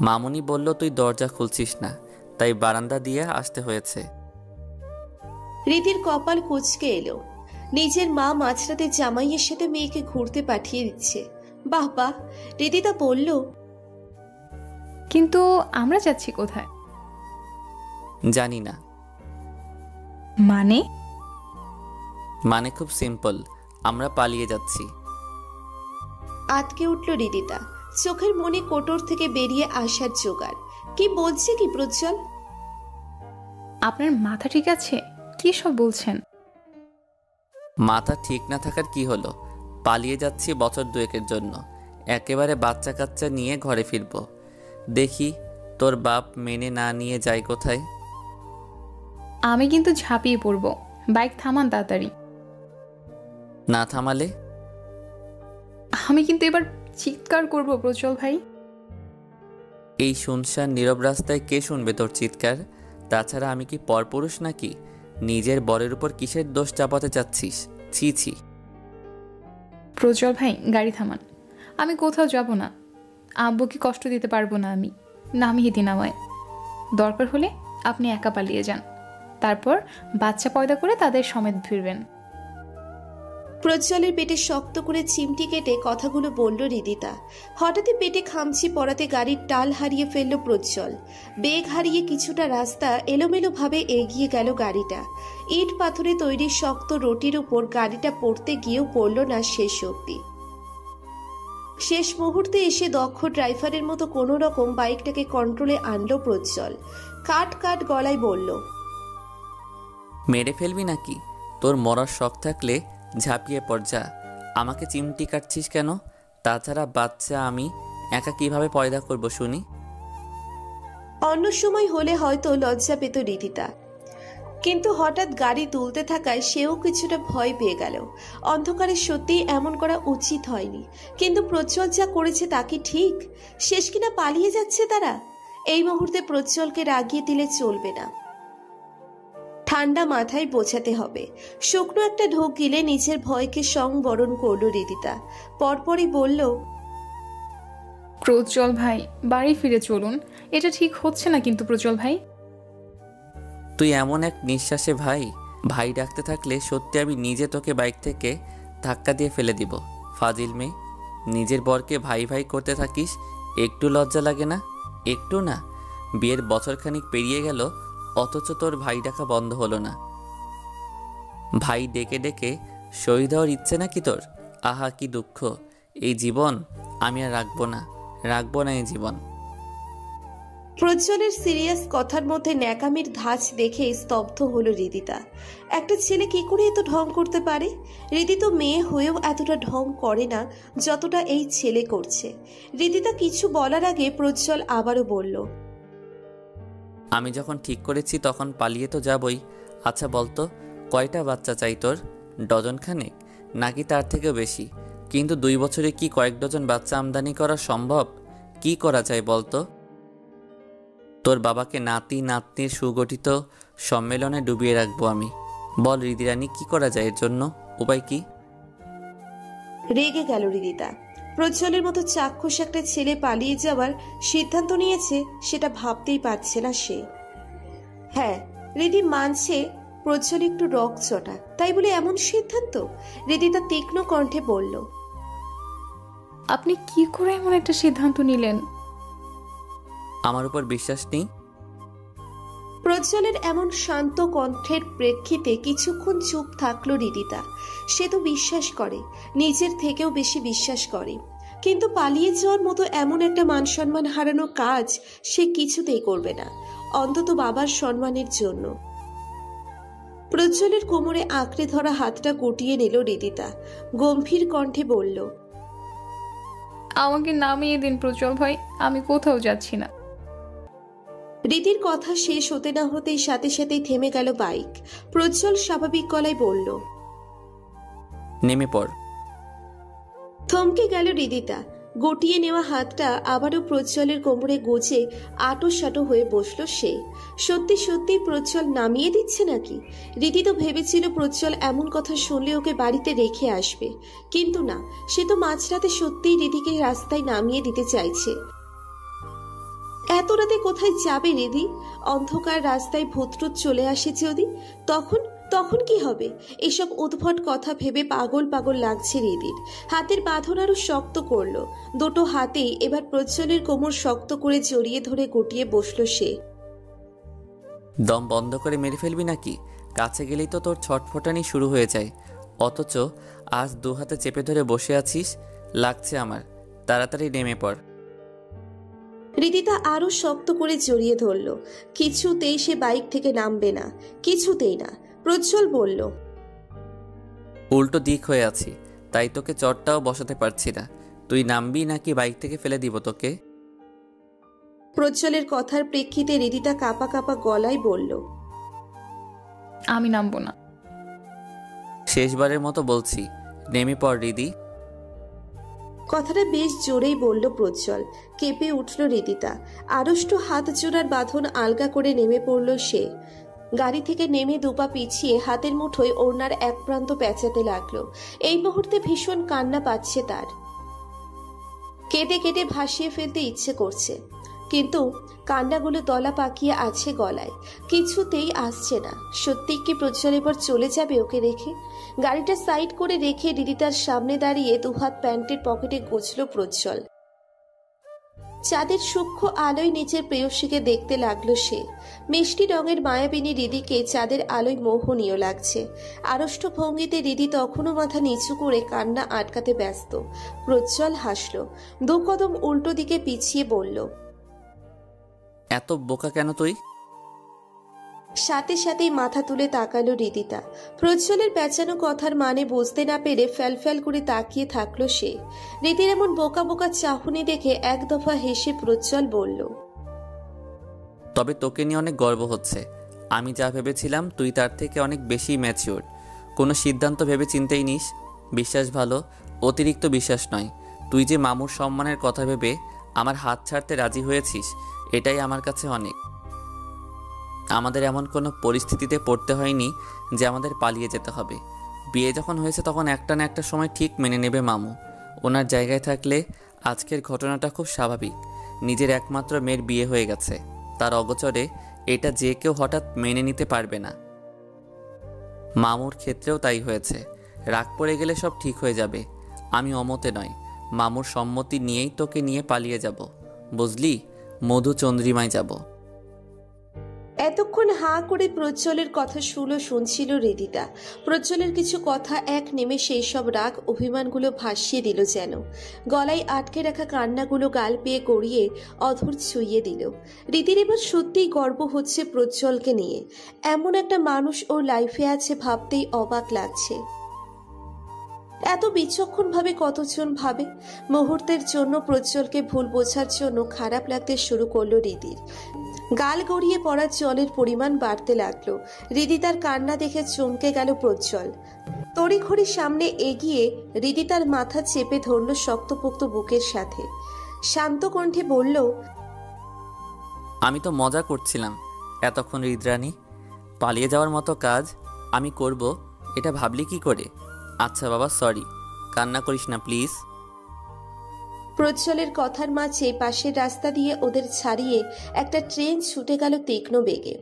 মামুনি বলল তুই দরজা খুলছিস না, তাই বারান্দা দিয়ে আসতে হয়েছে। রিদির কপাল কুঁচকে এলো। নিজের মা মাঝরাতে জামাইয়ের সাথে মেয়েকে ঘুরতে পাঠিয়ে দিচ্ছে। বাহ বাহ। রিদিতা বলল, কিন্তু আমরা যাচ্ছি কোথায়? জানি না। মানে খুব সিম্পল, আমরা পালিয়ে যাচ্ছি। আটকে উঠল রিদিতা, চোখের মনে কোটর থেকে বেরিয়ে আসার জোগাড়। কি বলছে কি প্রজ্জ্বল? আপনার মাথা ঠিক আছে? কি সব বলছেন? মাথা ঠিক না থাকার কি হলো? পালিয়ে যাচ্ছি বছর 2-এর জন্য। একেবারে বাচ্চা কাচ্চা নিয়ে ঘরে ফিরবো। দেখি তোর বাপ মেনে না নিয়ে যায় কোথায়। আমি কিন্তু ঝাঁপিয়ে পড়ব। বাইক থামান তাড়াতাড়ি। না থামালে? আমি কিন্তু এবার চিৎকার করব প্রজ্জ্বল ভাই। এই শুনশান নীরব রাস্তায় কে শুনবে তোর চিৎকার? তাছাড়া আমি কি পরপুরুষ নাকি? নিজের বরের উপর কিসের দোষ চাপাতে চাচ্ছিস? ছি ছি। প্রজ্জ্বল ভাই, গাড়ি থামান। আমি কোথাও যাব না। আব্বুকে কষ্ট দিতে পারবো না আমি। নামিয়ে দিন আমায়। দরকার হলে আপনি একা পালিয়ে যান, তারপর বাচ্চা পয়দা করে তাদের সমেত ফিরবেন। প্রজ্জ্বলের পেটে শক্ত করে চিমটি কেটে কথাগুলো বলল রিদিতা। হঠাৎই পেটে খামচি পড়াতে গাড়ির টাল হারিয়ে ফেলল প্রজ্জ্বল। বেগ হারিয়ে কিছুটা রাস্তা এলোমেলো ভাবে এগিয়ে গেল গাড়িটা। ইট পাথরে তৈরি শক্ত রোটির উপর গাড়িটা পড়তে গিয়েও পড়ল না শেষ অবধি। শেষ মুহূর্তে এসে দক্ষ ড্রাইভারের মতো কোনো রকম বাইকটাকে কন্ট্রোলে আনলো প্রজ্জ্বল। কাট কাট গলায় বলল, মেরে ফেলবি নাকি? তোর মরার শখ থাকলে ঝাঁপিয়ে পড় যা। আমাকে চিমটি কাটছিস কেন? তাছাড়া বাচ্চা আমি একা কিভাবে পয়দা করব শুনি? অন্য সময় হলে হয়তো লজ্জা পেত রিদিতা, কিন্তু হঠাৎ গাড়ি তুলতে থাকায় সেও কিছুটা ভয় পেয়ে গেল। অন্ধকারে সত্যি এমন করা উচিত হয়নি, কিন্তু প্রজ্জ্বল যা করেছে তা কি ঠিক? শেষ কিনা পালিয়ে যাচ্ছে তারা। এই মুহূর্তে প্রজ্জ্বলকে রাগিয়ে দিলে চলবে না, ঠান্ডা মাথায় বোঝাতে হবে। শুকনো একটা ঢোক গিলে নিজের ভয়কে সংবরণ করল রিদিতা। পরপরই বলল, প্রজ্জ্বল ভাই, বাড়ি ফিরে চলুন। এটা ঠিক হচ্ছে না কিন্তু প্রজ্জ্বল ভাই। তুই এমন এক নিঃশ্বাসে ভাই ভাই ডাকতে থাকলে সত্যি আমি নিজে তোকে বাইক থেকে ধাক্কা দিয়ে ফেলে দিব। ফাজিল মেয়ে, নিজের বরকে ভাই ভাই করতে থাকিস, একটু লজ্জা লাগে না? একটু না? বিয়ের বছরখানিক পেরিয়ে গেল, অথচ তোর ভাই ডাকা বন্ধ হলো না। ভাই ডেকে ডেকে শহীদ হওয়ার ইচ্ছে নাকি তোর? আহা কি দুঃখ! এই জীবন আমি আর রাখবো না এই জীবন। প্রজ্জ্বলের সিরিয়াস কথার মধ্যে ন্যাকামির ধাঁচ দেখে স্তব্ধ হলো রিদিতা। একটা ছেলে কি করে এত ঢং করতে পারে? রিদি তো মেয়ে হয়েও এতটা ঢং করে না যতটা এই ছেলে করছে। রিদিতা কিছু বলার আগে প্রজ্জ্বল আবারও বলল, আমি যখন ঠিক করেছি তখন পালিয়ে তো যাবই। আচ্ছা বলতো, কয়টা বাচ্চা চাই তোর? ডজন খানেক নাকি তার থেকেও বেশি? কিন্তু 2 বছরে কি কয়েক ডজন বাচ্চা আমদানি করা সম্ভব? কি করা যায় বলতো? তোর বাবাকে নাতি নাতনির সুগঠিত সম্মেলনে ডুবিয়ে রাখবো আমি। বল রিদিরানি, কি করা যায় এর জন্য? উপায় কি? রেগে গেল রিদিতা। প্রজ্জ্বলের মতো চাক্ষুষ একটা ছেলে পালিয়ে যাওয়ার সিদ্ধান্ত নিয়েছে সেটা ভাবতেই পারছে না সে। হ্যাঁ, রিদি মানছে প্রজ্জ্বল একটু রকচটা, তাই বলে এমন সিদ্ধান্ত? রিদিতা তীক্ষ্ণ কণ্ঠে বলল, আপনি কি করে এমন একটা সিদ্ধান্ত নিলেন? আমার উপর বিশ্বাস নেই? প্রজ্জ্বলের এমন শান্ত কণ্ঠের প্রেক্ষিতে কিছুক্ষণ চুপ থাকলো রিদিতা। সে তো বিশ্বাস করে, নিজের থেকেও বেশি বিশ্বাস করে, কিন্তু পালিয়ে যাওয়ার মতো এমন একটা মান সম্মান হারানো কাজ সে কিছুতেই করবে না, অন্তত বাবার সম্মানের জন্য। প্রজ্জ্বলের কোমরে আঁকড়ে ধরা হাতটা গুটিয়ে নিল রিদিতা, গম্ভীর কণ্ঠে বলল, আমাকে নামিয়ে দিন প্রজ্জ্বল ভাই, আমি কোথাও যাচ্ছি না। রীতির কথা শেষ হতে না হতেই সাথে সাথেই থেমে গেল বাইক। প্রজ্জ্বল স্বাভাবিক গলায় বলল, নেমে পড়। থমকে গেল রিদিতা। গটিয়ে নেওয়া হাতটা আবারও প্রজ্জ্বলের কোমরে গোজে আটো সাটো হয়ে বসলো সে। সত্যি সত্যি প্রজ্জ্বল নামিয়ে দিচ্ছে নাকি? রীতি তো ভেবেছিল প্রজ্জ্বল এমন কথা শুনলে ওকে বাড়িতে রেখে আসবে, কিন্তু না, সে তো মাঝরাতে সত্যিই রিদিকে রাস্তায় নামিয়ে দিতে চাইছে। এত রাতে কোথায় যাবে রিদি? অন্ধকার রাস্তায় ভূতটুত চলে আসে যদি, তখন কি হবে? এসব উদ্ভট কথা ভেবে পাগল পাগল লাগছে রিদির। হাতের বাঁধন আরো শক্ত করলো, দুটো হাতেই এবার প্রজ্জ্বলের কোমর শক্ত করে জড়িয়ে ধরে গুটিয়ে বসলো সে। দম বন্ধ করে মেরে ফেলবি নাকি? কাছে গেলেই তো তোর ছটফটানি শুরু হয়ে যায়, অথচ আজ 2 হাতে চেপে ধরে বসে আছিস। লাগছে আমার, তাড়াতাড়ি নেমে পড়। রিদিতা আরো শক্ত করে জড়িয়ে ধরল। কিছুতেই সে বাইক থেকে নামবে না, কিছুতেই না। প্রজ্জ্বল বলল, উল্টো দিক হয়ে আছি, তাই তোকে চটটাও বসাতে পারছি না। তুই নামবি নাকি বাইক থেকে ফেলে দিব তোকে? প্রজ্জ্বলের কথার প্রেক্ষিতে রিদিতা কাঁপা কাঁপা গলায় বলল, আমি নামবো না। শেষবারের মতো বলছি, নেমে পড় রিদি। কথাটা বেশ জোরেই বলল প্রজ্জ্বল। কেঁপে উঠল রিদিতা। আড়ষ্ট হাত জোড়ার বাঁধন আলগা করে নেমে পড়ল সে। গাড়ি থেকে নেমে দুপা পিছিয়ে হাতের মুঠোয় ওড়নার এক প্রান্ত পেঁচাতে লাগলো। এই মুহূর্তে ভীষণ কান্না পাচ্ছে তার। কেটে কেটে ভাসিয়ে ফেলতে ইচ্ছে করছে, কিন্তু কান্নাগুলো দলা পাকিয়ে আছে গলায়, কিছুতেই আসছে না। সত্যি কি প্রজ্জ্বল এবার চলে যাবে ওকে রেখে? গাড়িটা সাইড করে রেখে রিদিতার সামনে দাঁড়িয়ে দুহাত প্যান্টের পকেটে গুছল প্রজ্জ্বল। চাঁদের সূক্ষ্ম আলোয় নিচের প্রেয়সীকে দেখতে লাগলো সে। মিষ্টি রঙের মায়াবিনী রিদিকে চাঁদের আলোয় মোহনীয় লাগছে। আড়ষ্ট ভঙ্গিতে রিদি তখনও মাথা নিচু করে কান্না আটকাতে ব্যস্ত। প্রজ্জ্বল হাসল, 2 কদম উল্টো দিকে পিছিয়ে বলল, এত বোকা কেন তুই? সাথে সাথেই মাথা তুলে তাকালো রিদিতা। প্রজ্জ্বলের পেঁচানো কথার মানে বুঝতে না পেরে ফ্যাল করে তাকিয়ে থাকলো সে। রীতির এমন বোকা বোকা চাহনি দেখে এক দফা হেসে প্রজ্জ্বল বলল, তবে তোকে নিয়ে অনেক গর্ব হচ্ছে। আমি যা ভেবেছিলাম তুই তার থেকে অনেক বেশি ম্যাচিওর। কোনো সিদ্ধান্ত ভেবে চিন্তেই নিস। বিশ্বাস ভালো, অতিরিক্ত বিশ্বাস নয়। তুই যে মামুর সম্মানের কথা ভেবে আমার হাত ছাড়তে রাজি হয়েছিস, এটাই আমার কাছে অনেক। আমাদের এমন কোনো পরিস্থিতিতে পড়তে হয়নি যে আমাদের পালিয়ে যেতে হবে। বিয়ে যখন হয়েছে তখন একটা না একটা সময় ঠিক মেনে নেবে মামু। ওনার জায়গায় থাকলে আজকের ঘটনাটা খুব স্বাভাবিক। নিজের একমাত্র মেয়ের বিয়ে হয়ে গেছে, তার অগোচরে এটা যে কেউ হঠাৎ মেনে নিতে পারবে না। মামুর ক্ষেত্রেও তাই হয়েছে। রাগ পড়ে গেলে সব ঠিক হয়ে যাবে। আমি অমতে নয়, মামুর সম্মতি নিয়েই তোকে নিয়ে পালিয়ে যাব, বুঝলি? মধুচন্দ্রিমায় যাব। এতক্ষণ হাঁ করে প্রজ্জ্বলের কথা শুনছিল রিদিতা। প্রজ্জ্বলের কিছু কথা এক নিমেষে সব রাগ অভিমানগুলো ভাসিয়ে দিল যেন। গলায় আটকে রাখা কান্নাগুলো গাল পেয়ে গড়িয়ে অধর ছুঁয়ে দিল। রীতির এবার সত্যিই গর্ব হচ্ছে প্রজ্জ্বলকে নিয়ে। এমন একটা মানুষ ওর লাইফে আছে ভাবতেই অবাক লাগছে। এত বিচক্ষণ ভাবে কতজন ভাবে। মুহূর্তের জন্য প্রজ্জ্বলকে ভুল বোঝার জন্য খারাপ লাগতে শুরু করলো রীতির। গাল গড়িয়ে পড়া জলের পরিমাণ বাড়তে লাগলো। রীতি তার কান্না দেখে চমকে গেল প্রজ্জ্বল। তড়িঘড়ি সামনে এগিয়ে হৃদিতার মাথা চেপে ধরল শক্তপোক্ত বুকের সাথে। শান্ত কণ্ঠে বলল, আমি তো মজা করছিলাম এতক্ষণ হৃদরানী। পালিয়ে যাওয়ার মতো কাজ আমি করব এটা ভাবলি কি করে? আচ্ছা বাবা, সরি, কান্না করিস না প্লিজ। প্রজ্জ্বলের কথার মাঝে পাশের রাস্তা দিয়ে ওদের ছাড়িয়ে একটা ট্রেন ছুটে গেল তীক্ষ্ণ বেগে,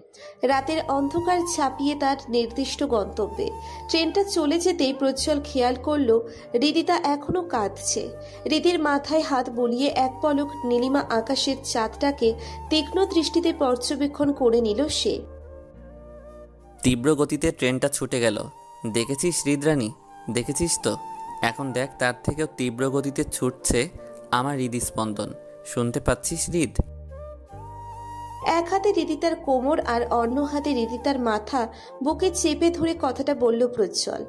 রাতের অন্ধকার ছাপিয়ে তার নির্দিষ্ট গন্তব্যে। ট্রেনটা চলে যেতেই প্রজ্জ্বল খেয়াল করল হৃদিতা এখনো কাঁদছে। হৃদির মাথায় হাত বুলিয়ে এক পলক নীলিমা আকাশের চাঁদটাকে তীক্ষ্ণ দৃষ্টিতে পর্যবেক্ষণ করে নিল সে। তীব্র গতিতে ট্রেনটা ছুটে গেল, দেখেছিস হৃদরানী? দেখেছিস তো? এখন দেখ, তার থেকেও তীব্র গতিতে ছুটছে আমার হৃদস্পন্দন। শুনতে পাচ্ছিস হৃদ? এক হাতে হৃদিতার কোমর আর অন্য হাতে হৃদিতার মাথা বুকে চেপে ধরে কথাটা বলল প্রজ্জ্বল।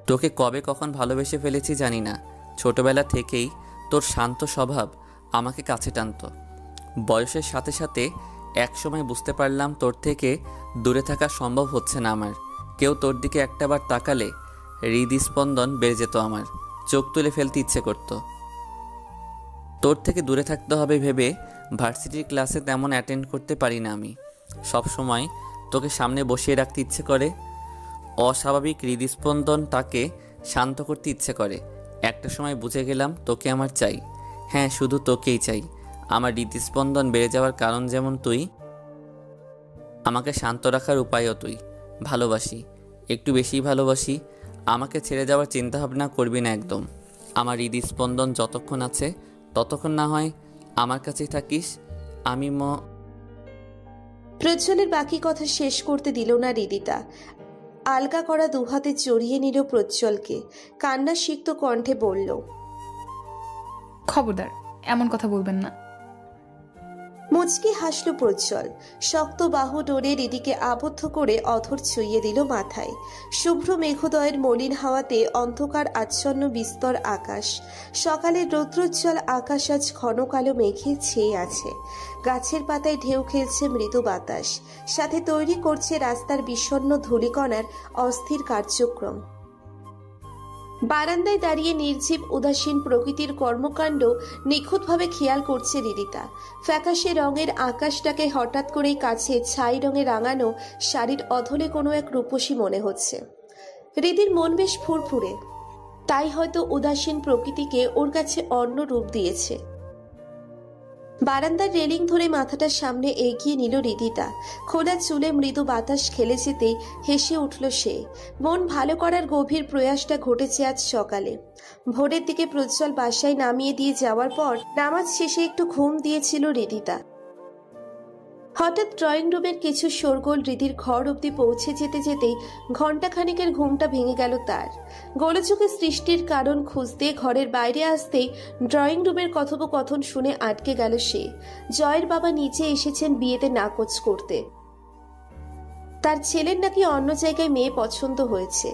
তোকে কবে কখন ভালোবেসে ফেলেছি জানি না। ছোটবেলা থেকেই তোর শান্ত স্বভাব আমাকে কাছে টানত। বয়সের সাথে সাথে একসময় বুঝতে পারলাম তোর থেকে দূরে থাকা সম্ভব হচ্ছে না আমার। কেউ তোর দিকে একটাবার তাকালে হৃদস্পন্দন বেড়ে যেত আমার, চোখ তুলে ফেলতে ইচ্ছে করত। তোর থেকে দূরে থাকতে হবে ভেবে ভার্সিটির ক্লাসে তেমন অ্যাটেন্ড করতে পারি না আমি। সব সময় তোকে সামনে বসিয়ে রাখতে ইচ্ছে করে। অস্বাভাবিক হৃদস্পন্দন তাকে শান্ত করতে ইচ্ছে করে। একটা সময় বুঝে গেলাম তোকে আমার চাই। হ্যাঁ, শুধু তোকেই চাই। আমার হৃদস্পন্দন বেড়ে যাওয়ার কারণ যেমন তুই, আমাকে শান্ত রাখার উপায়ও তুই। ভালোবাসি, একটু বেশি ভালোবাসি। আমাকে ছেড়ে যাওয়ার চিন্তাভাবনা করবি না একদম। আমার হৃদস্পন্দন যতক্ষণ আছে ততক্ষণ না হয় আমার কাছেই থাকিস। আমি প্রজ্জ্বলের বাকি কথা শেষ করতে দিল না হৃদিতা। আলগা করা দুহাতে জড়িয়ে নিল প্রজ্জ্বলকে, কান্না সিক্ত কণ্ঠে বলল, খবরদার এমন কথা বলবেন না। মুচকি হাসল প্রজ্জ্বল। শক্ত বাহু ডোরে হৃদিকে আবদ্ধ করে অধর ছুঁয়ে দিল মাথায়। শুভ্র মেঘোদয়ের মলিন হাওয়াতে অন্ধকার আচ্ছন্ন বিস্তর আকাশ। সকালের রৌদ্রোজ্জ্বল আকাশ আজ ঘন কালো মেঘে ছেয়ে আছে। গাছের পাতায় ঢেউ খেলছে মৃদু বাতাস, সাথে তৈরি করছে রাস্তার বিষণ্ণ ধূলিকণার অস্থির কার্যক্রম। বারান্দায় দাঁড়িয়ে নির্জীব উদাসীন প্রকৃতির কর্মকাণ্ড নিখুঁতভাবে খেয়াল করছে হৃদিতা। ফ্যাকাশে রঙের আকাশটাকে হঠাৎ করেই কাছে ছাই রঙে রাঙানো শাড়ির অধলে কোনো এক রূপসী মনে হচ্ছে। হৃদির মন বেশ ফুরফুরে, তাই হয়তো উদাসীন প্রকৃতিকে ওর কাছে অন্য রূপ দিয়েছে। বারান্দার রেলিং ধরে মাথাটা সামনে এগিয়ে নিল হৃদিতা। খোলা চুলে মৃদু বাতাস খেলে যেতেই হেসে উঠল সে। মন ভালো করার গভীর প্রয়াসটা ঘটেছে আজ সকালে। ভোরের দিকে প্রজ্জ্বল বাসায় নামিয়ে দিয়ে যাওয়ার পর নামাজ শেষে একটু ঘুম দিয়েছিল হৃদিতা। হঠাৎ ড্রয়িং রুমের কিছু শোরগোল হৃদির ঘর অবধি পৌঁছে যেতে যেতেই ঘণ্টাখানিকের ঘুমটা ভেঙে গেল তার। গোলযোগে সৃষ্টির কারণ খুঁজতে ঘরের বাইরে আসতেই ড্রয়িং রুমের কথোপকথন শুনে আটকে গেল সে। জয়ের বাবা নিচে এসেছেন বিয়েতে নাকচ করতে। তার ছেলের নাকি অন্য জায়গায় মেয়ে পছন্দ হয়েছে।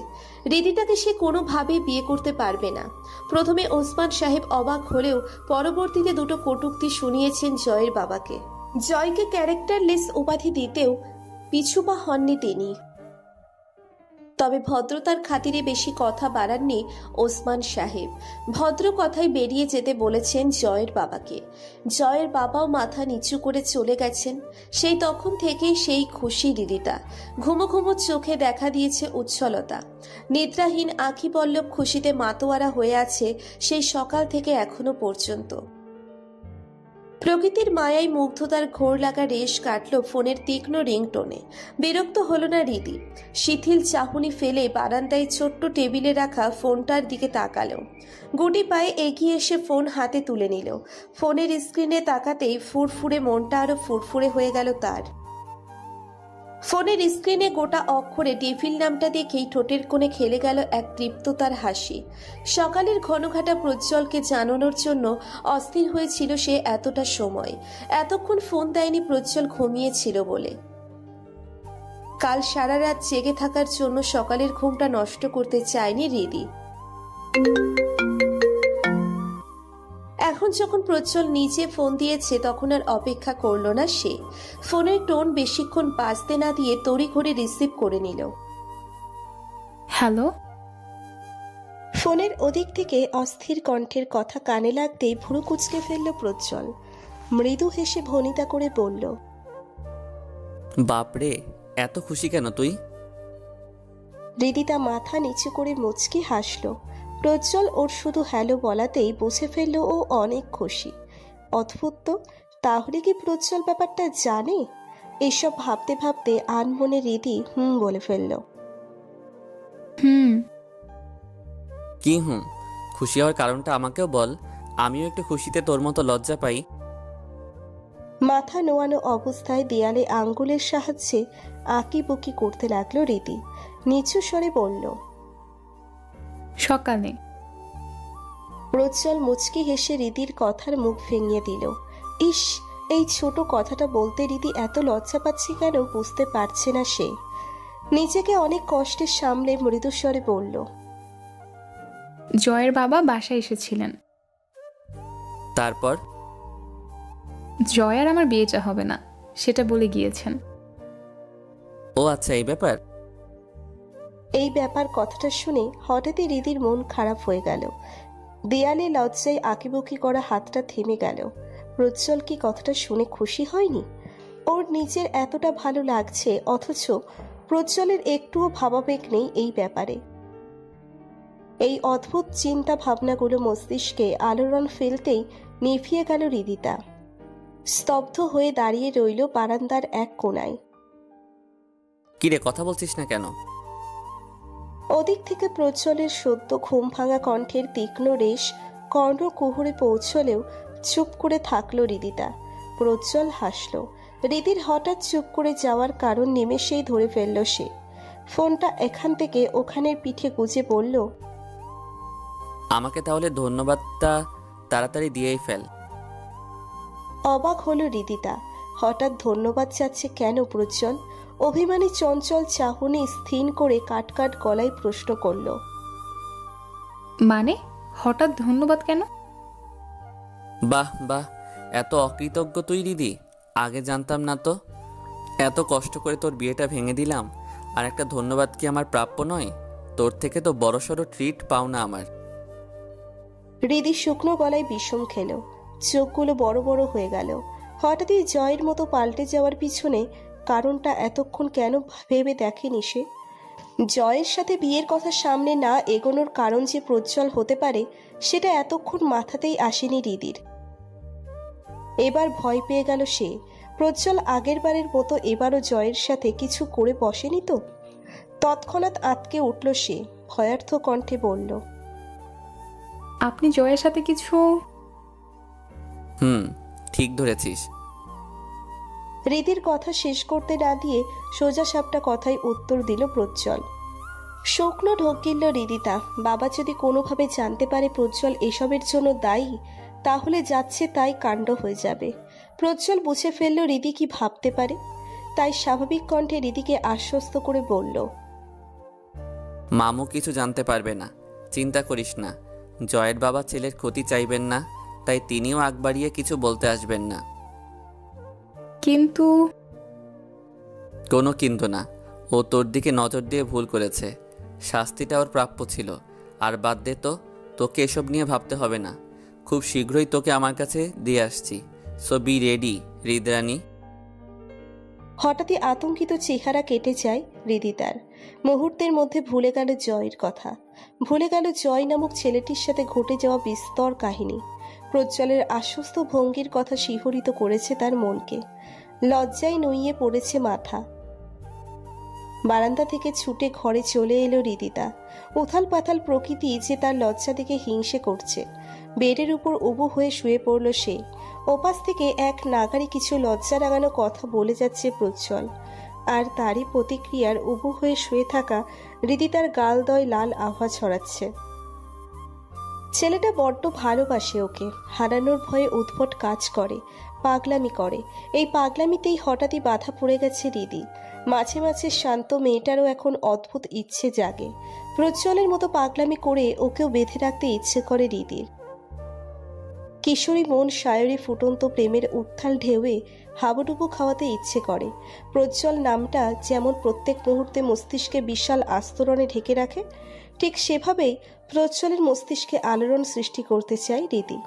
হৃদিতাকে সে কোনোভাবেই বিয়ে করতে পারবে না। প্রথমে ওসমান সাহেব অবাক হলেও পরবর্তীতে দুটো কটূক্তি শুনিয়েছেন জয়ের বাবাকে। জয়কে ক্যারেক্টারলেস উপাধি দিতেও পিছুপা হননি তিনি। তবে ভদ্রতার খাতিরে বেশি কথা বাড়াননি ওসমান সাহেব। ভদ্র কথায় বেরিয়ে যেতে বলেছেন জয়ের বাবাকে। জয়ের বাবাও মাথা নিচু করে চলে গেছেন। সেই তখন থেকেই সেই খুশি হৃদিতা। ঘুমো ঘুমো চোখে দেখা দিয়েছে উচ্ছলতা। নিদ্রাহীন আঁখি পল্লব খুশিতে মাতোয়ারা হয়ে আছে সেই সকাল থেকে এখনো পর্যন্ত। প্রকৃতির মায়ায় মুগ্ধতার ঘোর লাগা রেশ কাটল ফোনের তীক্ষ্ণ রিংটোনে। বিরক্ত হলো না হৃদি। শিথিল চাহনি ফেলে বারান্দায় ছোট্ট টেবিলে রাখা ফোনটার দিকে তাকালো। গুটি পায়ে এগিয়ে এসে ফোন হাতে তুলে নিল। ফোনের স্ক্রিনে তাকাতেই ফুরফুরে মনটা আরো ফুরফুরে হয়ে গেল তার। ফোনের স্ক্রিনে গোটা অক্ষরে ডেভিল নামটা দেখেই ঠোঁটের কোণে খেলে গেল এক তৃপ্ততার হাসি। সকালের ঘনঘাটা প্রজ্জ্বলকে জানানোর জন্য অস্থির হয়েছিল সে এতটা সময়। এতক্ষণ ফোন দেয়নি প্রজ্জ্বল ঘুমিয়েছিল বলে। কাল সারা রাত জেগে থাকার জন্য সকালের ঘুমটা নষ্ট করতে চায়নি হৃদি। এখন যখন প্রজ্জ্বল নিজে ফোন দিয়েছে তখন আর অপেক্ষা করল না সে। ফোনের টোন বেশিক্ষণ বাজতে না দিয়ে তড়িঘড়ি রিসিভ করে নিল। হ্যালো। ফোনের ওদিক থেকে অস্থির কণ্ঠের কথা কানে লাগতেই ভুরু কুঁচকে ফেলল প্রজ্জ্বল। মৃদু হেসে ভনিতা করে বলল, বাপরে, এত খুশি কেন তুই? রিদিতা মাথা নিচু করে মুচকি হাসল। প্রজ্জ্বল ওর শুধু হ্যালো বলাতেই বুঝে ফেলল ও অনেক খুশি। অদ্ভুত তো, তাহলে কি প্রজ্জ্বল ব্যাপারটা জানে? এসব ভাবতে ভাবতে আনমনে রিদি বলে ফেলল। কি খুশি হওয়ার কারণটা আমাকেও বল, আমিও একটু খুশিতে তোর মতো লজ্জা পাই। মাথা নোয়ানো অবস্থায় দেয়ালে আঙ্গুলের সাহায্যে আঁকিবুকি করতে লাগলো রিদি। নিচু স্বরে বলল, সকালে। প্রজ্জ্বল মুচকি হেসে রিদির কথার মুখ ভেঙিয়ে দিল। ইস, এই ছোট কথাটা বলতে রিদি এত লজ্জা পাচ্ছে কেন বুঝতে পারছে না সে। নিজেকে অনেক কষ্টে সামলে মৃদুস্বরে বলল, জয়ের বাবা বাসায় এসেছিলেন। তারপর? জয় আর আমার বিয়েটা হবে না সেটা বলে গিয়েছেন। ও আচ্ছা, এই ব্যাপার। এই ব্যাপার কথাটা শুনে হঠাৎই রিদির মন খারাপ হয়ে গেল। দেয়ালে লজ্জায় আঁকিবুকি করা হাতটা থেমে গেল। প্রজ্জ্বল কি কথাটা শুনে খুশি হয়নি? ওর নিজের এতটা ভালো লাগছে, অথচ প্রজ্জ্বলের একটুও ভাবাবেগ নেই এই ব্যাপারে। এই অদ্ভুত চিন্তা ভাবনাগুলো মস্তিষ্কে আলোড়ন ফেলতেই নিভিয়ে গেল রিদিতা। স্তব্ধ হয়ে দাঁড়িয়ে রইল বারান্দার এক কোণায়। কিরে, কথা বলছিস না কেন? ওদিক থেকে প্রজ্জ্বলের সদ্য ঘুম ভাঙা কণ্ঠের তীক্ষ্ণ রেশ কর্ণকুহরে পৌঁছলেও চুপ করে থাকলো রিদিতা। প্রজ্জ্বল হাসল। রিদির হঠাৎ চুপ করে যাওয়ার কারণ নিমেষেই ধরে ফেলল সে। ফোনটা এখান থেকে ওখানের পিঠে গুজে বলল, আমাকে তাহলে ধন্যবাদটা তাড়াতাড়ি দিয়েই ফেল। অবাক হলো রিদিতা। হঠাৎ ধন্যবাদ চাচ্ছে কেন প্রজ্জ্বল? অভিমানী চঞ্চল চাহনি স্থির করে কাটকাট গলায় প্রশ্ন করল, মানে হঠাৎ ধন্যবাদ কেন? বাহ বাহ, এত অকৃতজ্ঞ তুই রিদি, আগে জানতাম না তো। এত কষ্ট করে তোর বিয়েটা ভেঙে দিলাম, আর একটা ধন্যবাদ কি আমার প্রাপ্য নয়? তোর থেকে তো বড়সড় ট্রিট পাও না আমার। রিদি শুকনো গলায় বিষম খেল। চোখগুলো বড় বড় হয়ে গেল। হঠাৎই জয়ের মতো পাল্টে যাওয়ার পিছনে কারণটা এতক্ষণ কেন ভেবে দেখেনি সে? জয়ের সাথে বিয়ের কথা সামনে না এগোনোর কারণ যে প্রজ্জ্বল হতে পারে সেটা এতক্ষণ মাথাতেই আসেনি রিদির। এবার ভয় পেয়ে গেল সে। প্রজ্জ্বল আগের বারের মতো এবারও জয়ের সাথে কিছু করে বসেনি তো? তৎক্ষণাৎ আটকে উঠল সে, ভয়ার্থ কণ্ঠে বলল, আপনি জয়ের সাথে কিছু? ঠিক ধরেছিস। রিদির কথা শেষ করতে না দিয়ে সোজা সাপটা কথায় উত্তর দিল প্রজ্জ্বল। শুকনো ঢোক গিলল রিদিতা। বাবা যদি কোনোভাবে জানতে পারে প্রজ্জ্বল এসবের জন্য দায়ী, তাহলে যাচ্ছে তাই কাণ্ড হয়ে যাবে। প্রজ্জ্বল বুঝে ফেলল রিদি কি ভাবতে পারে, তাই স্বাভাবিক কণ্ঠে রিদিকে আশ্বস্ত করে বলল, মামু কিছু জানতে পারবে না, চিন্তা করিস না। জয়ের বাবা ছেলের ক্ষতি চাইবেন না, তাই তিনিও আগ বাড়িয়ে কিছু বলতে আসবেন না। কিন্তু? কোনো কিন্তু না। ও তোর দিকে নজর দিয়ে ভুল করেছে, শাস্তিটা ওর প্রাপ্য ছিল। আর বাদ দে তো, তোকে এসব নিয়ে ভাবতে হবে না। খুব শীঘ্রই তোকে আমার কাছে দিয়ে আসছি। So be ready Hridrani. হঠাৎই আতঙ্কিত চেহারা কেটে যায় রিদিতার। মুহূর্তের মধ্যে ভুলে গেল জয়ের কথা, ভুলে গেল জয় নামক ছেলেটির সাথে ঘটে যাওয়া বিস্তর কাহিনী। প্রজ্জ্বলের আশ্বস্ত ভঙ্গির কথা শিহরিত করেছে তার মনকে। লজ্জায় নুইয়ে পড়েছে মাথা। বারান্দা থেকে ছুটে ঘরে চলে এলো রিদিতা। উথাল পাথাল প্রকৃতি যে তার লজ্জা দেখে হিংসে করছে। বেডের উপর উবু হয়ে শুয়ে পড়ল সে। ওপাশ থেকে এক নাগারে কিছু লজ্জা লাগানো কথা বলে যাচ্ছে প্রজ্জ্বল, আর তারই প্রতিক্রিয়ার উবু হয়ে শুয়ে থাকা রিদিতার গালদয় লাল আভা ছড়াচ্ছে। ছেলেটা বড্ড ভালোবাসে ওকে, হারানোর ভয়ে উদ্ভট কাজ করে, পাগলামি করে। এই পাগলামিতেই হঠাৎই বাধা পড়ে গেছে রিদি। মাঝে মাঝে শান্ত মেয়েটারও এখন অদ্ভুত ইচ্ছে জাগে। প্রজ্জ্বলের মতো পাগলামি করে ওকেও বেঁধে রাখতে ইচ্ছে করে রিদির। কিশোরী মন শায়রি ফুটন্ত প্রেমের উত্থাল ঢেউয়ে হাবুডুবু খাওয়াতে ইচ্ছে করে। প্রজ্জ্বল নামটা যেমন প্রত্যেক মুহূর্তে মস্তিষ্কে বিশাল আস্তরণে ঢেকে রাখে, ঠিক সেভাবেই প্রজ্জ্বলের মস্তিষ্কে আলোড়ন সৃষ্টি করতে চায় রীতি।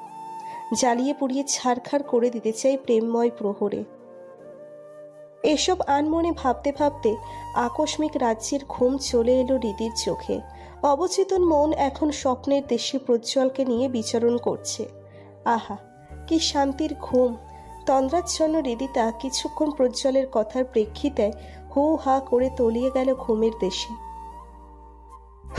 জ্বালিয়ে পুড়িয়ে ছারখার করে দিতে চাই প্রেমময় প্রহরে। এসব আনমনে ভাবতে ভাবতে আকস্মিক রাজ্যের ঘুম চলে এলো রীতির চোখে। অবচেতন মন এখন স্বপ্নের দেশে প্রজ্জ্বলকে নিয়ে বিচরণ করছে। আহা, কি শান্তির ঘুম! তন্দ্রাচ্ছন্ন হৃদিতা কিছুক্ষণ প্রজ্জ্বলের কথার প্রেক্ষিতে হু হা করে তলিয়ে গেল ঘুমের দেশে।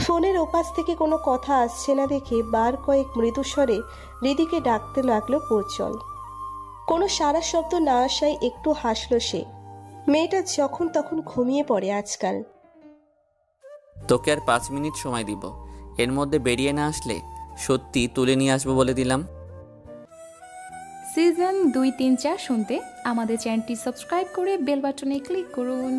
ফোনের ওপাশ থেকে কোনো কথা আসছে না দেখে বার কয়েক মৃদুস্বরে হৃদিকে ডাকতে লাগলো প্রজ্জ্বল। কোনো সারা শব্দ না আসায় একটু হাসল সে। মেয়েটা যখন তখন ঘুমিয়ে পড়ে আজকাল। তোকে আর 5 মিনিট সময় দিব, এর মধ্যে বেরিয়ে না আসলে সত্যি তুলে নিয়ে আসবো বলে দিলাম। সিজন 2, 3, 4 শুনতে আমাদের চ্যানেলটি সাবস্ক্রাইব করে বেল বাটনে ক্লিক করুন।